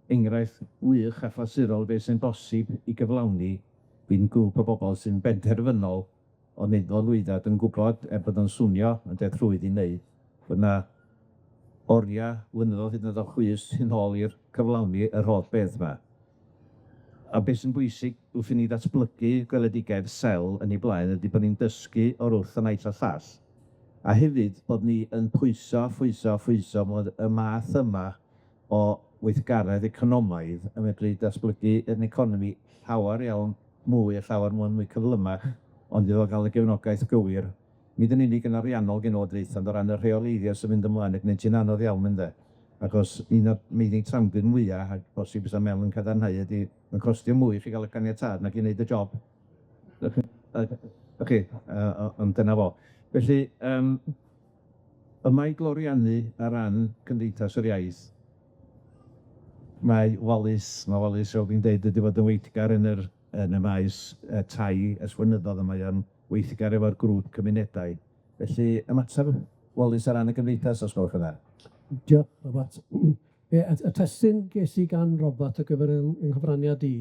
enghraifft wych a phlysurol beth sy'n bosib i gyflawni dwi'n grŵp o bobl sy'n benderfynol o wneud o lwyddad yn gwybod, bod o'n swnio yn dead rhwydd i wneud, bod na oria blynyddoedd hyd yn oed o chwys yn ôl i'r cyflawni yr holl beth yma. A beth sy'n bwysig wrth i ni ddatblygu gweledigaeth sel yn ei blaen ydy bod ni'n dysgu o'r wrth y naill a llall. A hefyd bod ni yn pwyso mod y math yma o weithgaredd economaidd yn medru datblygu yn economi llawer iawn mwy mwy cyflymach, ond iddo gael y gefnogaeth gywir. Nid yn unig yn ariannol gen Llywodraeth, ond o ran y rheoleiddio sy'n mynd ymlaen ac wneud ti'n anodd iawn mynd e. Achos un o'r meiddig tramgyn mwyaf, a bosib bysa Mel yn cadarnhau, ydy yn costio mwy i chi gael y caniatad nag i wneud y job. Ond dyna fo. Felly, yma i gloriannu ar ran Cymdeithas yr Iaith, mae Wallace fel fi'n deud, ydy fod yn weithgar yn y maes tai eswynyddodd, a mae o'n weithgar efo'r grŵp cymunedau. Felly, ymateb Wallace ar ran y Cymdeithas, os gwelwch yn dda. Diolch, Robert. Y testyn ges i gan Robert ar gyfer yng nghyfraniad i,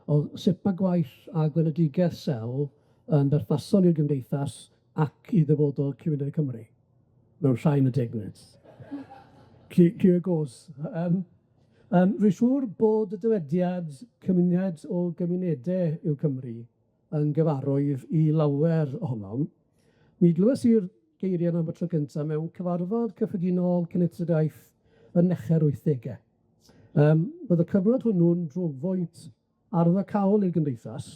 oedd sut mae gwaith a gweledigaeth sel yn berthnasol i'r Gymdeithas ac i ddyfodol Cymunedoli Cymru, mewn rhai yn y degnod. Cyr gos. Rwy'n siŵr bod y dywediad cymuned o gymunedau i'w Cymru yn gyfarwydd i lawer ohonom. Mi glywes i'r geiriau am y tro cyntaf mewn cyfarfod cyffredinol Cymdeithasau Eisteddfod yn necher 80au. Bydd y cyfnod hwnnw'n drofwynt arddocaol i'r Gymdeithas,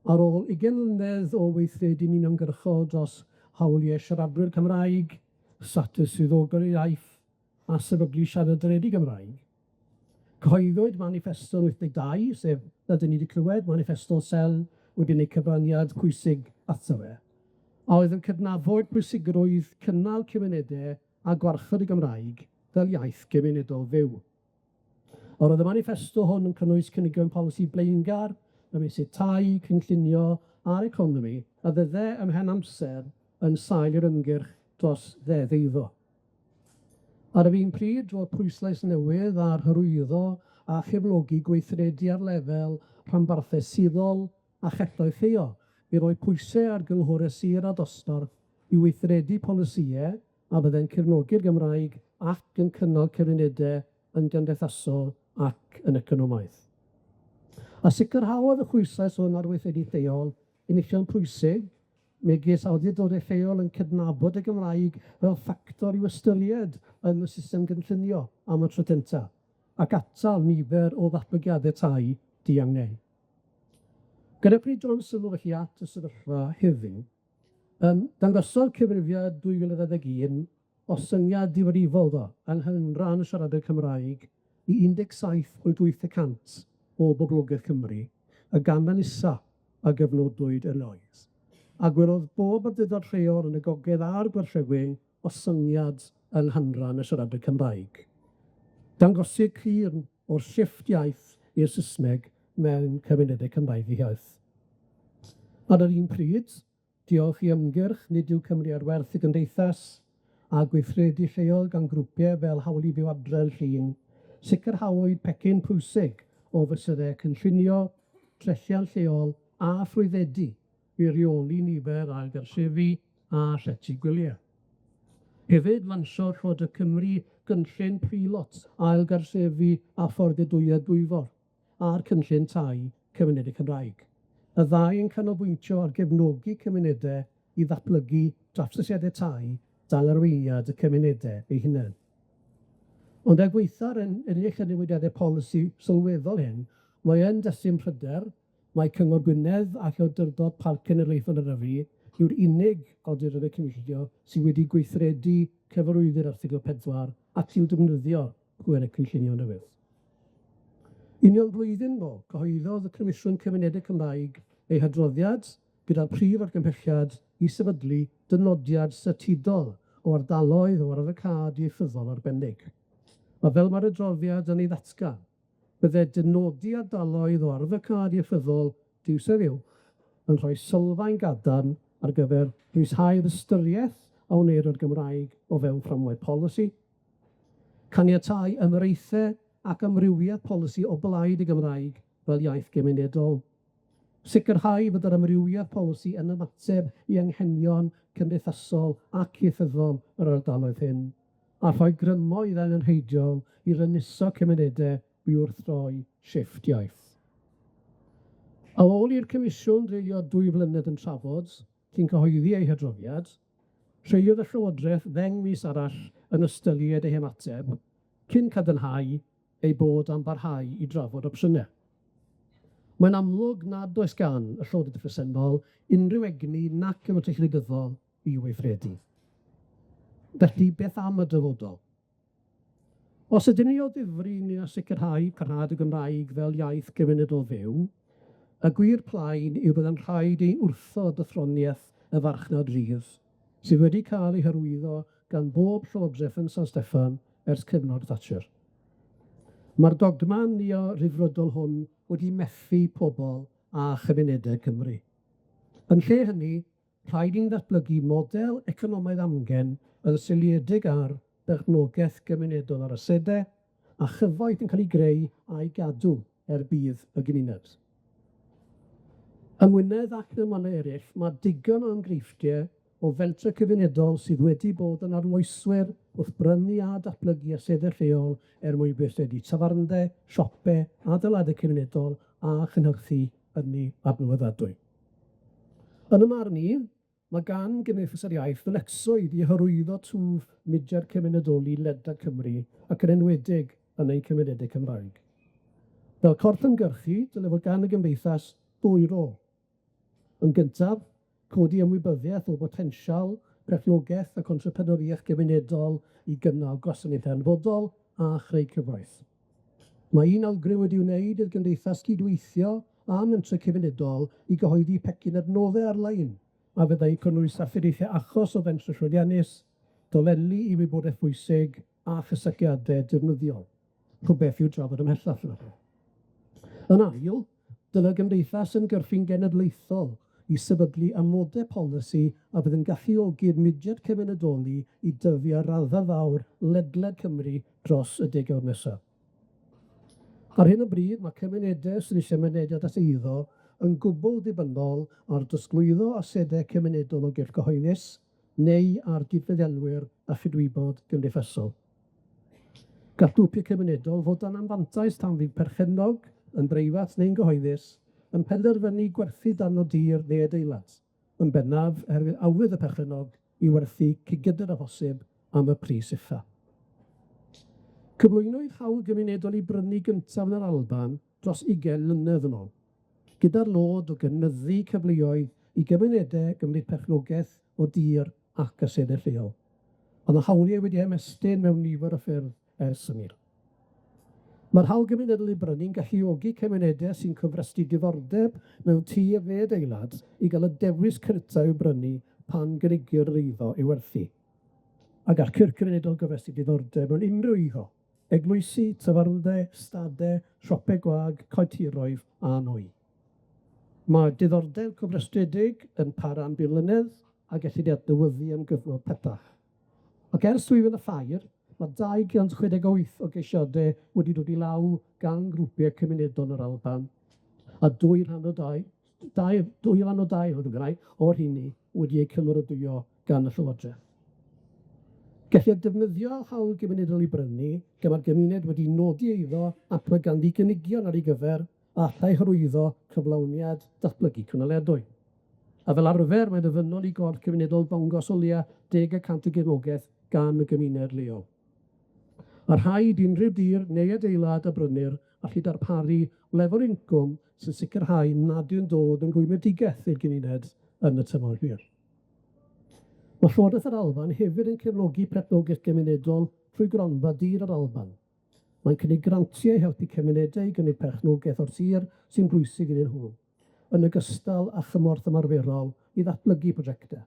ar ôl 20 mlynedd o weithredu'n uniongyrchol dros hawliau siaradwyr Cymraeg, statws swyddogol i'r iaith, a sefydlu siaraduredig Gymraeg. Cyhoeddwyd manifesto 82, sef, ydyn ni wedi clywed, manifesto sel wedi gwneud cyfraniad pwysig ato fe, a oedd yn cydnabod pwysigrwydd cynnal cymunedau a gwarchod y Gymraeg fel iaith gymunedol fyw. Oedd y manifesto hwn yn cynnwys cynigion polisi blaengar, ymysg tai, cynllunio a'r economi, a fydde ymhen amser yn sail i'r ymgyrch dros ddeddeiddo. Ar y un pryd, roedd pwyslais newydd ar hyrwyddo a chyflogi gweithredu ar lefel rhanbarthau sirol a chelloedd lleo, i roi pwysau ar gynghorau sir a dosbarth i weithredu polisïau a bydde'n cefnogi'r Gymraeg ac yn cynnal cymunedau yn gymdeithasol ac yn economaidd. A sicrhawodd y chwyslais hwn ar weithredu lleol unigolion pwysig, megis awdurdodau lleol yn cydnabod y Gymraeg fel ffactor i'w ystyried yn y system gynllunio am y tro cyntaf, ac atal nifer o ddatblygiadau tai diangen. Gyda pryd John sylw felly at y sefyllfa heddiw, dangosodd cyfrifiad 2021 o syniad difrifol ddo yng nghanran y siaradwyr Cymraeg i 17.8% o boblogaeth Cymru, y ganran isa a gyfnodwyd erioed. A gwelodd bob awdurdod lleol yn y gogledd a'r gorllewin o syniad yng nghanran y siaradwyr Cymraeg. Dangosir clir o'r shifft iaith i'r Saesneg mewn cymunedau Cymraeg eu hiaith. Ar yr un pryd, diolch i ymgyrch Nid yw Cymru ar werth y Gymdeithas a gweithredu lleol gan grwpiau fel Hawli Byw Adre'n Llŷn, sicrhawyd pecyn pwysig o fesurau cynllunio, trelliant lleol a llwyddedu i reoli nifer a gartrefi a llety gwyliau. Hefyd, mansiodd Llywodraeth Cymru gynllun prilot ail gartrefi a fforddiadwyedd dwyfor a'r cynllun tai cymunedau Cymraeg. Y ddau yn canolbwyntio ar gefnogi cymunedau i ddatblygu draftysiadau tai dan arweiniad y cymunedau eu hunain. Ond er gweitha'r unig newidiadau polisi sylweddol hyn, mae yn destun pryder, mae Cyngor Gwynedd a Llywdrydod Parc Cenedlaethol Eryri yw'r unig awduron y cynllunio sydd wedi gweithredu cyfarwyddwyr erthygl 4 ac i'w defnyddio pwerau cynllunio newydd. Union blwyddyn nôl, cyhoeddodd y Comisiwn Cymunedau Cymraeg ei hadroddiad gyda'r prif argymhelliad i sefydlu dynodiad statudol o ardaloedd o arwyddocâd ieithyddol arbennig. A fel mae'r adroddiad yn ei ddatgan, bydde dynodi ardaloedd o arwyddocâd ieithyddol diwsedd uwch yn rhoi sylfaen gadarn ar gyfer rhwysau'r ystyriaeth a wneir o'r Gymraeg o fewn fframwaith polisi, caniatáu ymreithau ac amrywiaeth polisi o blaid y Gymraeg fel iaith gymunedol, sicrhau fod yr amrywiaeth polisi yn ymateb i anghenion cymdeithasol ac ieithyddol yr ardaloedd hyn, a rhoi grymoedd angenrheidiol i rynuso cymunedau i wrthroi shifft iaith. Ar ôl i'r Comisiwn dreulio 2 flynedd yn trafod, cyn cyhoeddi ei hadroddiad, treuliodd y Llywodraeth ddeng mis arall yn ystyried ei hymateb, cyn cadarnhau ei bod am barhau i drafod opsiynau. Mae'n amlwg nad oes gan y Llywodraeth presennol unrhyw egni nac ymwneud gwleidyddol i weithredu. Felly, beth am y dyfodol? Os ydyn ni o ddifri ni a sicrhau parhad y Gymraeg fel iaith gymunedol fyw, y gwir plaen yw byddai'n rhaid ei wrthod athroniaeth y farchnad rydd, sydd wedi cael ei hyrwyddo gan bob llywodraeth yn San Steffan ers cyfnod Thatcher. Mae'r dogma neo-rifrydol hwn wedi methu pobl a chymunedau Cymru. Yn lle hynny, rhaid i'n ddatblygu model economaidd amgen yn seiliedig ar berchnogaeth gymunedol ar asedau a chyfoeth yn cael ei greu a'i gadw bydd y gymuned. Yng Ngwynedd ac yn y mannau eraill, mae digon o enghreifftiau o fentre cymunedol sydd wedi bod yn arloeswyr wrth brynu a datblygu asedau lleol mwyn gweithredu tafarndau, siopau, adeiladau cymunedol a chynhyrchu ynni adnewyddadwy. Yn y marn i, mae gan Cymdeithas Yr Iaith ddyletswydd i hyrwyddo twf mudiad cymunedoli ledled Cymru ac yn enwedig yn ei cymunedau Cymraeg. Fel corff ymgyrchu, dylai fod gan y Gymdeithas 2 rôl. Yn gyntaf, codi ymwybyddiaeth o botensial, perchnogaeth ac entrepreneuriaeth gymunedol i gynnal gwasanaethau hanfodol a chreu cyfoeth. Mae un awgrym wedi wneud i'r Gymdeithas gydweithio a mentre cymunedol i gyhoeddi pecyn adnoddau ar-lein, a fyddai cynnwys strategaethau achos o fentre llwyddiannus, dolenni i wybodaeth bwysig a chysygiadau defnyddiol. Rhywbeth i'w drafod ymhellach yna. Yn ail, dylai Gymdeithas yn gyrffin genedlaethol i sefydlu amodau polisi a bydd yn galluogi'r mudiad cymunedoli i dyfu ar raddfa fawr ledled Cymru dros y degawd nesaf. Ar hyn o bryd, mae cymunedau sydd eisiau mynediad at eiddo yn gwbl ddibynnol ar dysglwyddo asedau cymunedol o gyrff cyhoeddus neu ar gydfeddilwyr a chydwybod gymdeithasol. Gall grwpiau cymunedol fod yn anfantais tan fydd perchennog yn breifat neu'n gyhoeddus yn penderfynu gwerthu darn o dir neu adeilad, yn bennaf oherwydd awydd y perchennog i werthu cygydr a bosib am y pris ucha. Cyflwynwyd hawl gymunedol i brynu gyntaf yn yr Alban dros 20 mlynedd yn ôl, gyda'r nod o gynyddu cyfleoedd i gymunedau gymryd perchnogaeth o dir ac asedau lleol. Ond y hawliau wedi ymestyn mewn nifer o ffyrdd ers hynny. Mae'r hawl gymunedol i brynu'n galluogi cymunedau sy'n cyfrestu diddordeb mewn tir neu adeilad i gael y dewis cyrta i'w brynu pan gynigir yr eiddo i'w werthu. A gall cyrff cymunedol gyfrestu diddordeb mewn unrhyw eiddo, eglwysi, tafarndau, stadau, siopau gwag, coetiroedd a nwy. Mae diddordeb cofrestredig yn para am bilynedd a gellir adnewyddu am gyfnod pellach. Ac ers 2000 mae 268 o geisiadau wedi dod i law gan grwpiau cymunedol yr Alban, a 202 o'r hynny wedi eu cymeradwyo gan y Llywodraeth. Gellir defnyddio hawl gymunedol i brynu, gan mae'r gymuned wedi nodi eiddo ac mae ganddi gynigion ar ei gyfer a allai hyrwyddo cyflawniad datblygu cynaliadwy. a fel arfer mae'n ddyfynol i gorff cymunedol dangos o leia 10% y gefnogaeth gan y gymuned leol. A rhaid unrhyw dir neu adeilad a brynu'r allu darparu lefel incwm sy'n sicrhau nad yw'n dod yn gwymidigaeth i'r gymuned yn y tymor hir. Mae Llywodraeth yr Alban hefyd yn cefnogi perthnogaeth gymunedol trwy gronfa dir yr Alban. Mae'n cynnig grantiau i helpu cymunedau i gynnig perchnogaeth o'r sir sy'n bwysig iddyn nhw, yn ogystal â chymorth ymarferol i ddatblygu prosiectau.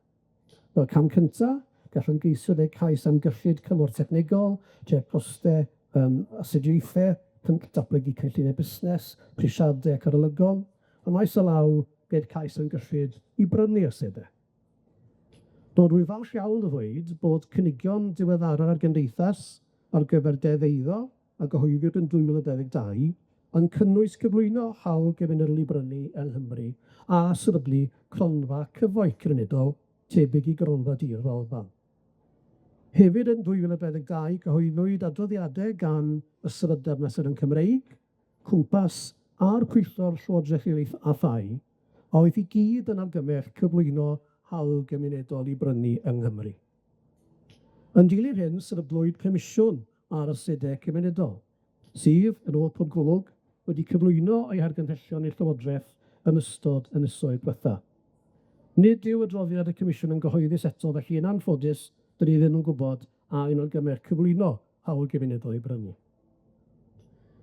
Fel cam cyntaf, gallwn geisio neu cais am gyllid cymorth technegol, postau astudiaethau, datblygu cynlluniau busnes, prisiadau ac arolygol, a maes o law gyda cais am gyllid i brynu asedau. Dod rwy falch iawn o ddweud bod cynigion diweddara ar Gymdeithas ar gyfer deddf eiddo a gyhoeddwyd yn 2022 yn cynnwys cyflwyno hawl gymunedol i brynu yng Nghymru a sefydlu cronfa cyfoeth cymunedol tebyg i gronfa dir yr Alban. Hefyd yn 2022 gyhoeddwyd adroddiadau gan y Sefydliad Mesur yn Cymreig, Cwmpas a'r Pwyllgor Llywodraeth Yr Iaith a Thai, a oedd i gyd yn argymell cyflwyno hawl gymunedol i brynu yng Nghymru. Yn dilyn hyn, sefydlwyd comisiwn ar asedau cymunedol, sydd, yn ôl pob golwg, wedi cyflwyno ei hargymhellion i'r Llywodraeth yn ystod y misoedd diwetha. Nid yw adroddiad y comisiwn yn gyhoeddus eto, felly yn anffodus, dyn ni ddim yn gwybod a un o'r gymell cyflwyno hawl gymunedol i brynu.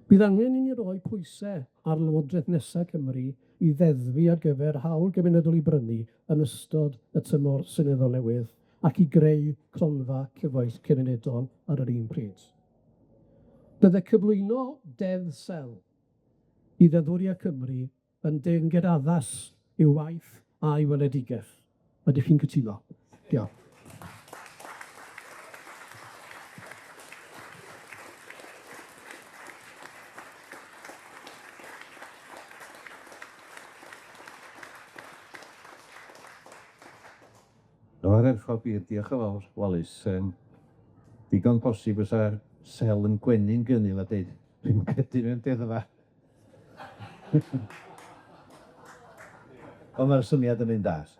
Bydd angen i ni roi pwysau ar Lywodraeth nesaf Cymru i ddeddfu ar gyfer hawl gymunedol i brynu yn ystod y tymor seneddol newydd ac i greu cronfa cyfoeth cymunedol ar yr un pryd. Bydde cyflwyno deddf sel i ddeddfwriaeth Cymru yn deyrngedaddas i'w waith a'i weledigaeth. Ydych chi'n cytuno? Diolch. O'r erfod byr, diolch yn fawr, Walys. Digon posib fysa sel yn gwenu'n gynnil a deud, dwi'n credu mewn deddfa. Ond mae'r syniad yn un das.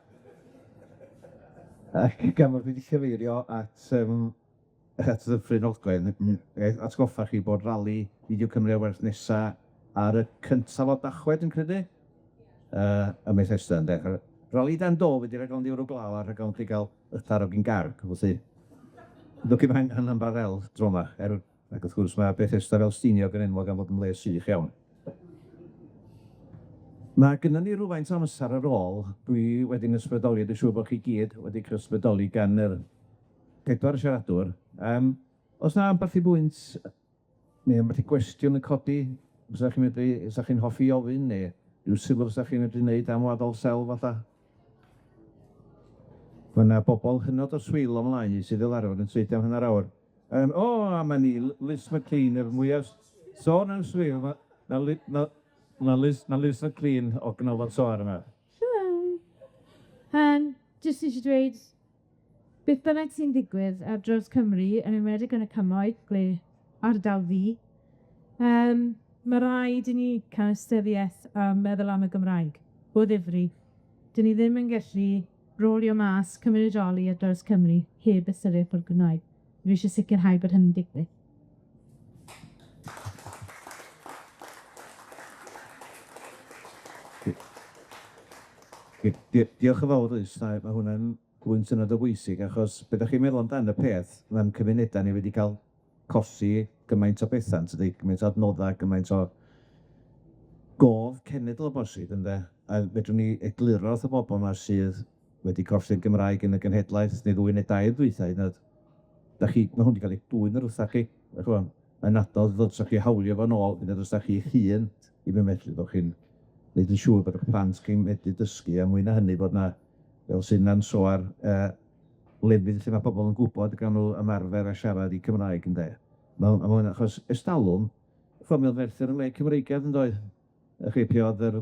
Ac gan fod wedi cyfeirio at Ddyffryn Ogwen, atgoffa chi bod rali Fideo Cymru a Werth nesa ar y cyntaf o Dachwedd yn credu, y Methesda yn dechrau. Rali Dan Do wedi rhag ond i Ewro Glaw a rhag ond i gael yttar o gyn garg, felly. Dwi'n ddim angen yn barel tro yma, ac wrth gwrs mae Bethesda fel Stiniog yn enwog am fod yn le sych iawn. Mae gynnon ni rhywfaint o amser ar ôl, dwi wedi'n ysbrydoli, dwi'n siŵr bod chi gyd wedi ysbrydoli gan yr pedwar siaradwr. Os na ambell i bwynt, neu ambell i gwestiwn yn codi, fysa chi'n hoffi ofyn, neu ryw sylw fysa chi'n medru wneud am waddol sel fatha? Mae yna bobl hynod o swil ymlaen i sydd fel arfer yn treulio am hanner awr. A mae ni, Liz McLean, yr mwyaf sôn am swil, na Liz McLean o Gynolfan Soar yma. Jyst eisiau dweud, beth bynnag sy'n digwydd ar draws Cymru, yn enwedig yn y cymoedd, ble ardal fi, mae rhaid i ni cael ystyriaeth a meddwl am y Gymraeg, o ddifri. Dyn ni ddim yn gallu rolio mas Cymunedoli ar draws Cymru heb ystyriaeth o'r Gymraeg. Fi eisiau sicrhau bod hynny'n digwydd. Diolch yn fawr, Liz. Mae hwnna'n gwynt yn o bwysig, achos beth ydych chi'n meddwl amdano y peth, mae'n cymunedau ni wedi cael colli gymaint o bethau, tydi, gymaint o adnoddau, gymaint o gof cenedl o bosib, ynde? A fedrwn ni egluro wrth y bobl yma sydd wedi colli'r Gymraeg yn y genhedlaeth, neu ddwy neu dair dwythau, mae hwn wedi cael ei dwy'n yr wrthach chi. Mae'n adnodd ddod sa chi hawlio fo'n ôl, nid os da chi hun i be medru, ddech chi'n neud yn siŵr bod eich plant chi'n medru dysgu, a mwy na hynny bod na, fel sy'n na'n soar, lefydd lle mae pobl yn gwybod gan nhw ymarfer a siarad i Cymraeg yn de. Mae'n achos estalwm, ffomil Ferthyr yn le Cymreigaidd yn doedd. Chi piodd yr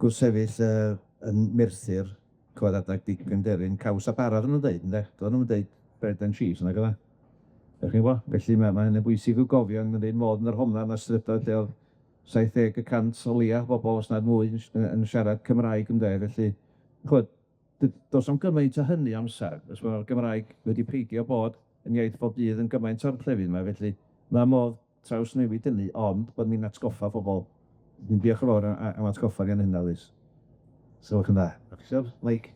gwrthsefyll yn Merthyr, coed adag digon derin, caws a barad yn nhw'n deud, ynddo? Do'n nhw'n deud bread and cheese yna gyda. Ydych chi'n gwybod? Felly mae'n bwysig i'w gofio yn dweud modd yn yr homna na strydod lle oedd 70% o leia bobol os nad mwy yn siarad Cymraeg ynde, felly ch'od, do's na'm gymaint o hynny amser, os mae'r Gymraeg wedi peidio bod yn iaith bob dydd yn gymaint o'r llefydd yma, felly ma' modd trawsnewid hynny, ond bod ni'n atgoffa pobol. Diolch yn fawr am atgoffa gan hynna, Liz. Sylwch yn dda. Mike.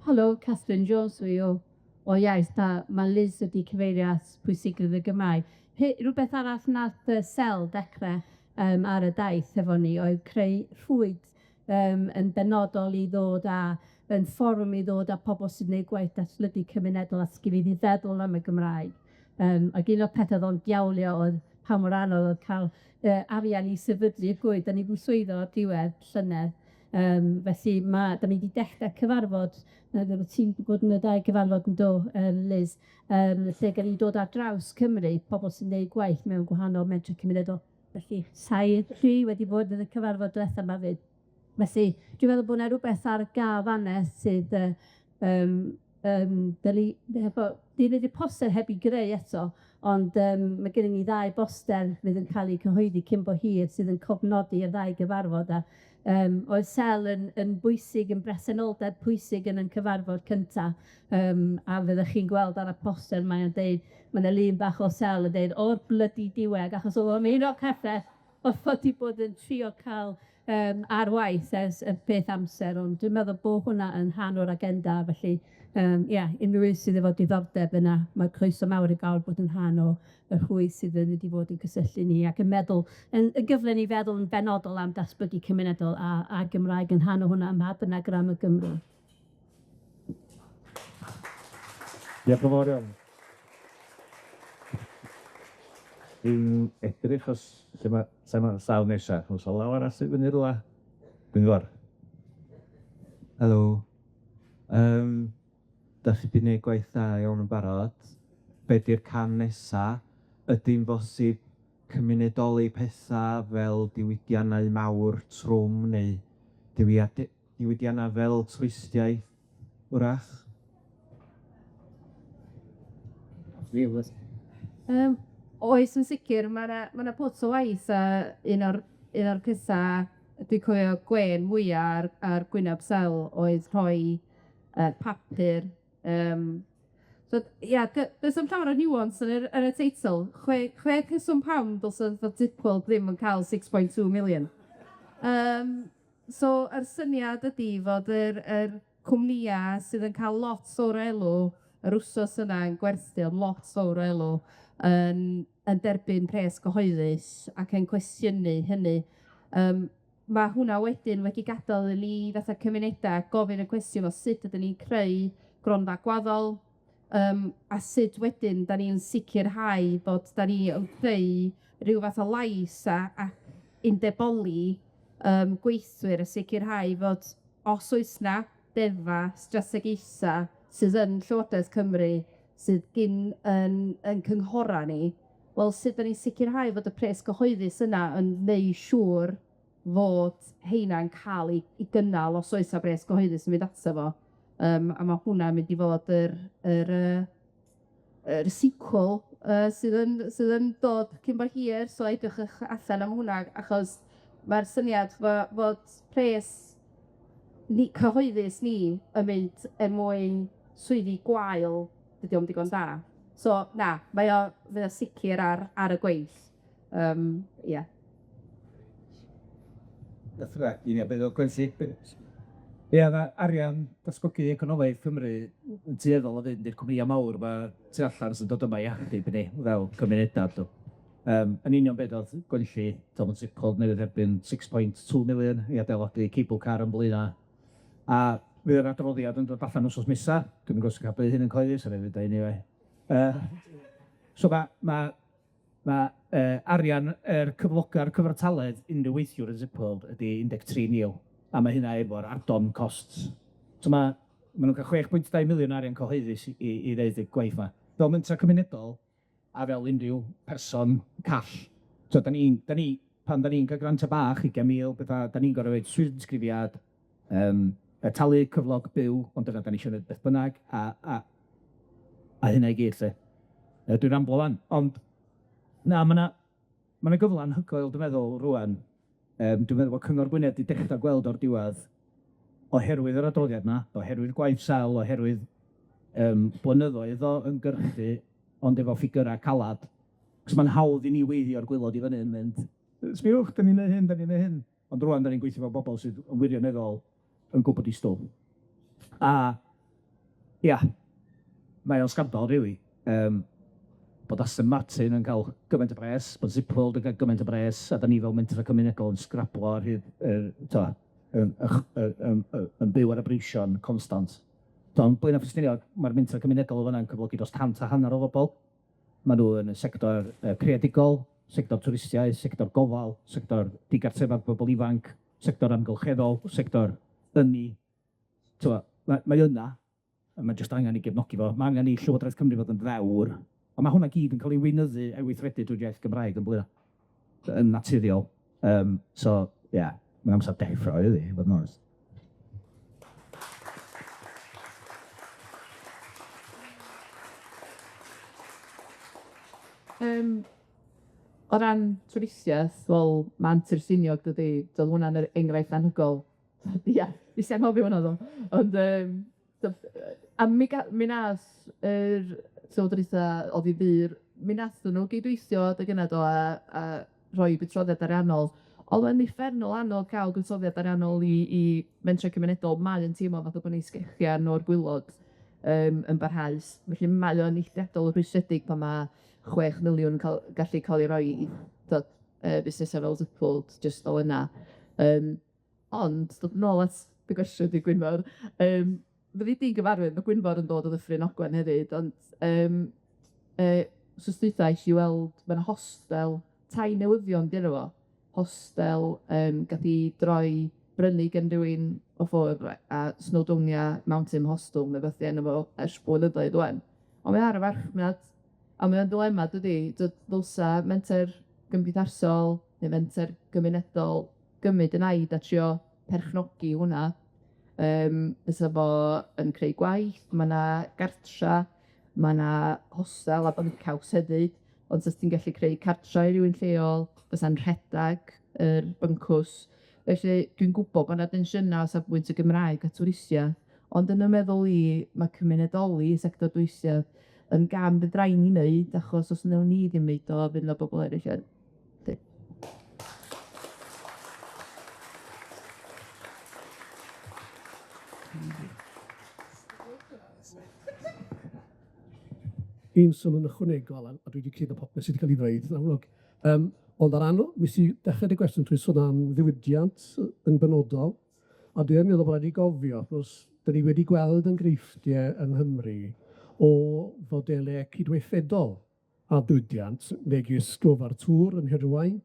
Helo, Catherine Jones fi o iaith, a mae Liz wedi cyfeirio at pwysigrwydd y Gymraeg. Rhywbeth arall nath Sel dechrau ar y daith efo ni oedd creu rhwyd yn benodol i ddod yn fforwm i ddod â pobl sy'n gwneud gwaith datblygu cymunedol a sgil i feddwl am y Gymraeg. Ac un o'r pethau ddo'n diawlio oedd pa mor anodd oedd cael arian i sefydlu y gwyd. Da ni wedi swyddo ar diwedd llynedd. Felly da ni wedi dechrau cyfarfod, ti'n gwybod yn y ddau gyfarfod yn do, Liz, lle gan ni dod ar draws Cymru, pobl sy'n gwneud gwaith mewn gwahanol mentre cymunedol. Felly, tri wedi bod yn y cyfarfod diwethaf yma fyd. Felly, dwi'n meddwl bod yna rhywbeth ar gaf anes sydd di wneud y poster heb i greu eto, ond mae gennym ni ddau boster fydd yn cael eu cyhoeddi cyn bo hir sydd yn cofnodi y ddau gyfarfod. Oedd Sel yn bwysig, yn bresenoldeb pwysig yn cyfarfod cynta, a fyddwch chi'n gweld ar y poster mae'n deud, mae'n lun bach o Sel yn deud, o'r blydi diwedd, achos oedd o'n un o'r pethau oedd wedi bod yn trio cael ar waith ers y beth amser, ond dwi'n meddwl bod hwnna yn rhan o'r agenda, felly unrhyw sydd efo diddordeb yna, mae croeso mawr i gael bod yn rhan o y rhwydd sydd wedi bod yn cysylltu ni ac yn meddwl, yn gyfle ni feddwl yn benodol am datblygu cymunedol a Gymraeg yn rhan o hwnna ym mha bynnag ran o Gymru. Diolch yn fawr iawn. Dwi'n edrych os lle mae'r llaw nesaf. Os o law arall sydd fyny rhywle. Dwi'n gwybod. Helo. Da chi wedi gwneud gwaith da iawn yn barod. Be di'r cam nesa? Ydy'n bosib cymunedoli pethau fel diwydiannau mawr trwm neu diwydiannau fel twistiaeth wrach? Oes yn sicr, mae yna pot o waith a un o'r cysa dwi'n cofio gwen mwyaf ar Gwyneb Sel oedd rhoi papur. Does am llawer o nuance yn y teitl. 6 os oedd y dipl ddim yn cael 6.2 million. So, yr syniad ydy fod yr cwmnïau sydd yn cael lot o'r elw, yr wsos yna yn gwerthu lot o'r elw, yn derbyn pres gyhoeddus ac yn cwestiynu hynny. Mae hwnna wedyn wedi gadael i ni fatha cymunedau gofyn y cwestiwn o sut ydyn ni'n creu gronfa gwaddol, a sut wedyn da ni'n sicrhau bod da ni yn creu rhyw fath o lais a undeboli gweithwyr a sicrhau fod os oes na deddfa strategaethau sydd yn Llywodraeth Cymru sydd gyn yn cynghora ni, wel sut da ni'n sicrhau fod y pres gyhoeddus yna yn neud siŵr fod heina'n cael ei gynnal os oes na pres gyhoeddus yn mynd ato fo. A mae hwnna'n mynd i fod yr sequel sydd yn dod cyn bo hir, so edrych allan am hwnna, achos mae'r syniad fod pres cyhoeddus ni yn mynd mwyn swyddi gwael, dydy o'm digon da. So, fydd o sicr ar y gweill. Beth o gwerthu. Mae arian datblygu economaidd Cymru yn tueddol o fynd i'r cwmnïau mawr, mae tu allan sy'n dod yma i achub ni fel cymunedau. Yn union beth oedd gwenllu Thomas Sickle newydd erbyn 6.2 million i adeiladu cable car yn Blaena. A fydd yr adroddiad yn dod allan wsos nesa. Dwi'n gwrs cael hyn yn coeddi, sy'n efo da i ni fe. So mae arian cyfloga'r cyfartaledd unrhyw weithiwr yn Zippel ydy 13,000, a mae hynna efo'r ardon costs. So mae nhw'n cael 6.2 miliwn arian cyhoeddus i ddeud y gwaith yma. Fel mentra cymunedol, a fel unrhyw person call. So pan da ni'n cael grant bach, 20,000, bethau, da ni'n gorfod weid swyddysgrifiad, talu cyflog byw, ond dyna da ni eisiau gwneud beth bynnag, a hynna i gyd, lle. Dwi'n ramblo fan. Ond, mae Ma' 'na gyfle anhygoel, dwi'n meddwl, rŵan, dwi'n meddwl bod Cyngor Gwynedd 'di dechra gweld o'r diwedd, oherwydd yr adroddiad 'na, oherwydd gwaith sel, oherwydd blynyddoedd o ymgyrchu, ond efo ffigyra calad. 'Chos ma'n hawdd i ni weiddio'r gwylod i fyny yn mynd, sbiwch, 'dan ni'n neud hyn, 'dan ni'n neud hyn. Ond rŵan 'dan ni'n gweithio efo bobol sydd yn wirioneddol yn gwbod 'u stwff. A, ia, mae o'n scandal, rili, bod Aston Martin yn ca'l gymaint o bres, bod Zippworld yn ca'l gymaint o bres, a 'dan ni fel Menter Cymunedol yn sgraplo ar hyd, yn byw ar y breision constant. Ond Blaena Ffestiniog, ma'r Menter Cymunedol yna'n cyflogi dros 100 o bobol. Ma' nw yn y sector creadigol, sector twristiaeth, sector gofal, sector digartrefedd bobol ifanc, sector amgylcheddol, sector ynni. Mae yna, a ma' jyst angen i gefnogi fo. Ma' angen i Llywodraeth Cymru fod yn fewr, a ma' hwnna gyd yn ca'l ei weinyddzu a weithredu drwy'r iaith Gymraeg yn Blaena. Yn naturiol. So, ie, mae'n amser deffro iddi, fod yn onest. O ran twristiaeth, wel, ma' Antur-Stiniog dydi, doedd hwnna'n yr enghraifft anhygoel. Ia, i sem hoffi hwnna ddo. Ond, a mi nath yr Llywodraetha oedd i fyr, mi nath nhw gydweithio adag yna do a rhoi budroddiad ariannol. Oedd yn uffernol anodd cael budroddiad ariannol i Mentre Cymunedol, mae'n teimlo fath o bod ni sgechian o'r gwylod yn barhaus. Felly mae o'n eithriadol o rhwystredig pan mae 6 miliwn gallu cael ei roi i busnesau fel Zippworld jyst o yna. Ond, dod nôl at y gwestiwn i Gwynfor, fyddi di'n gyfarwydd, mae Gwynfor yn dod o Ddyffryn Ogwen hefyd, ond sos dwytha eisiau weld, mae'n hostel, tai newyddion dyn nhw fo, hostel gath i droi brynu gen rywun o ffwrdd a Snowdonia Mountain Hostel, neu beth enw fo, ers blynyddoedd wan. Ond mae ar y farchnad, a mae'n dilema, dydy, ddylsa menter gymdeithasol neu menter gymunedol gymryd yn aid a trio perchnogi hwnna. Fysa fo yn creu gwaith, mae yna gartra, mae yna hostel a buncaws hefyd, ond os ti'n gallu creu cartra i rywun lleol, fysa'n rhedag yr byncws. Felly dwi'n gwybod bod yna densiynau o safbwynt y Gymraeg a twristia, ond yn y meddwl i, mae cymunedoli, sector dwysedd, yn gam bydd ni wneud, achos os wnawn ni ddim wneud o, fydd yna bobl eraill yn. Un sôn yn ychwanegol, a dwi wedi cyd o popeth sydd wedi cael ei ddweud, yn amlwg. Ond ar anol, mis i dechrau'r gwestiwn, dwi'n sôn am ddiwydiant yn benodol, a dwi'n meddwl bod wedi gofio, achos da ni wedi gweld enghreifftiau yng Nghymru o fodelau cydweithredol a diwydiant, megis gofar tŵr yn Hyrwain.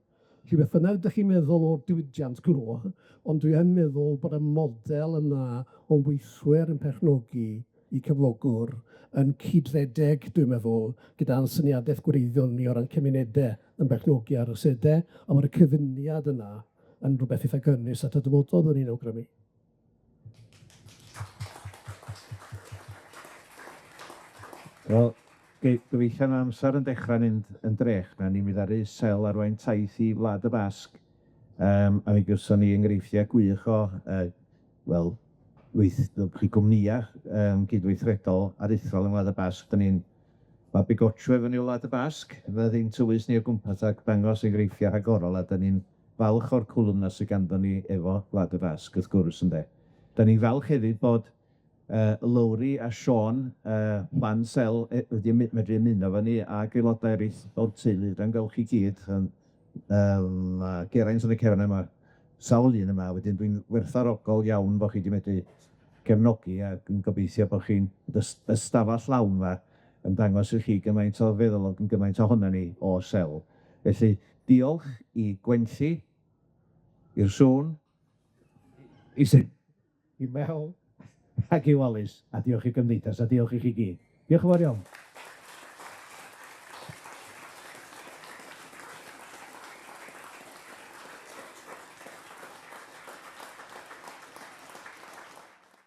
Felly beth bynnag ydych chi'n meddwl o diwydiant gro, ond dwi yn meddwl bod y model yna o weithwyr yn perchnogi i cyflogwr yn cydredeg, dwi'n meddwl, gyda'n syniadaeth gwreiddiol ni o ran cymunedau yn perchnogi ar y sedau, a mae'r cyfyniad yna yn rhywbeth eitha gynnus at y dyfodol yn un awgrymu. Wel, gobeithio na amser yn dechrau'n mynd yn drech, na ni'n mynd ar ei sel arwain taith i Wlad y Basg, a mi gywson ni enghreifftiau gwych o, wel, chi gwmnïa gydweithredol aruthrol yng Wlad y Basg. Da ni'n bigotio efo ni o Wlad y Basg, fe ddyn tywys ni o gwmpas ac dangos enghreifftiau rhagorol, a da ni'n falch o'r cwlwm na sydd ganddo ni efo Wlad y Basg, wrth gwrs ynde. Da ni'n falch hefyd bod Lowri a Sean, ban sel, wedi medru ymuno fo ni, ac aelodau eraill o'r teulu, da'n gael chi gyd. Geraint yn y cefn yma, sawl un yma, wedyn dwi'n werthfawrogol iawn bod chi wedi medru cefnogi, ac yn gobeithio bod chi'n ystafell lawn yma yn dangos i chi gymaint o feddwl ac yn gymaint ohona ni o sel. Felly, diolch i Gwenlli, i'r sŵn, i Mel, ac i Wallace, a diolch i Cymdeithas, a diolch i chi gyd. Diolch yn fawr iawn.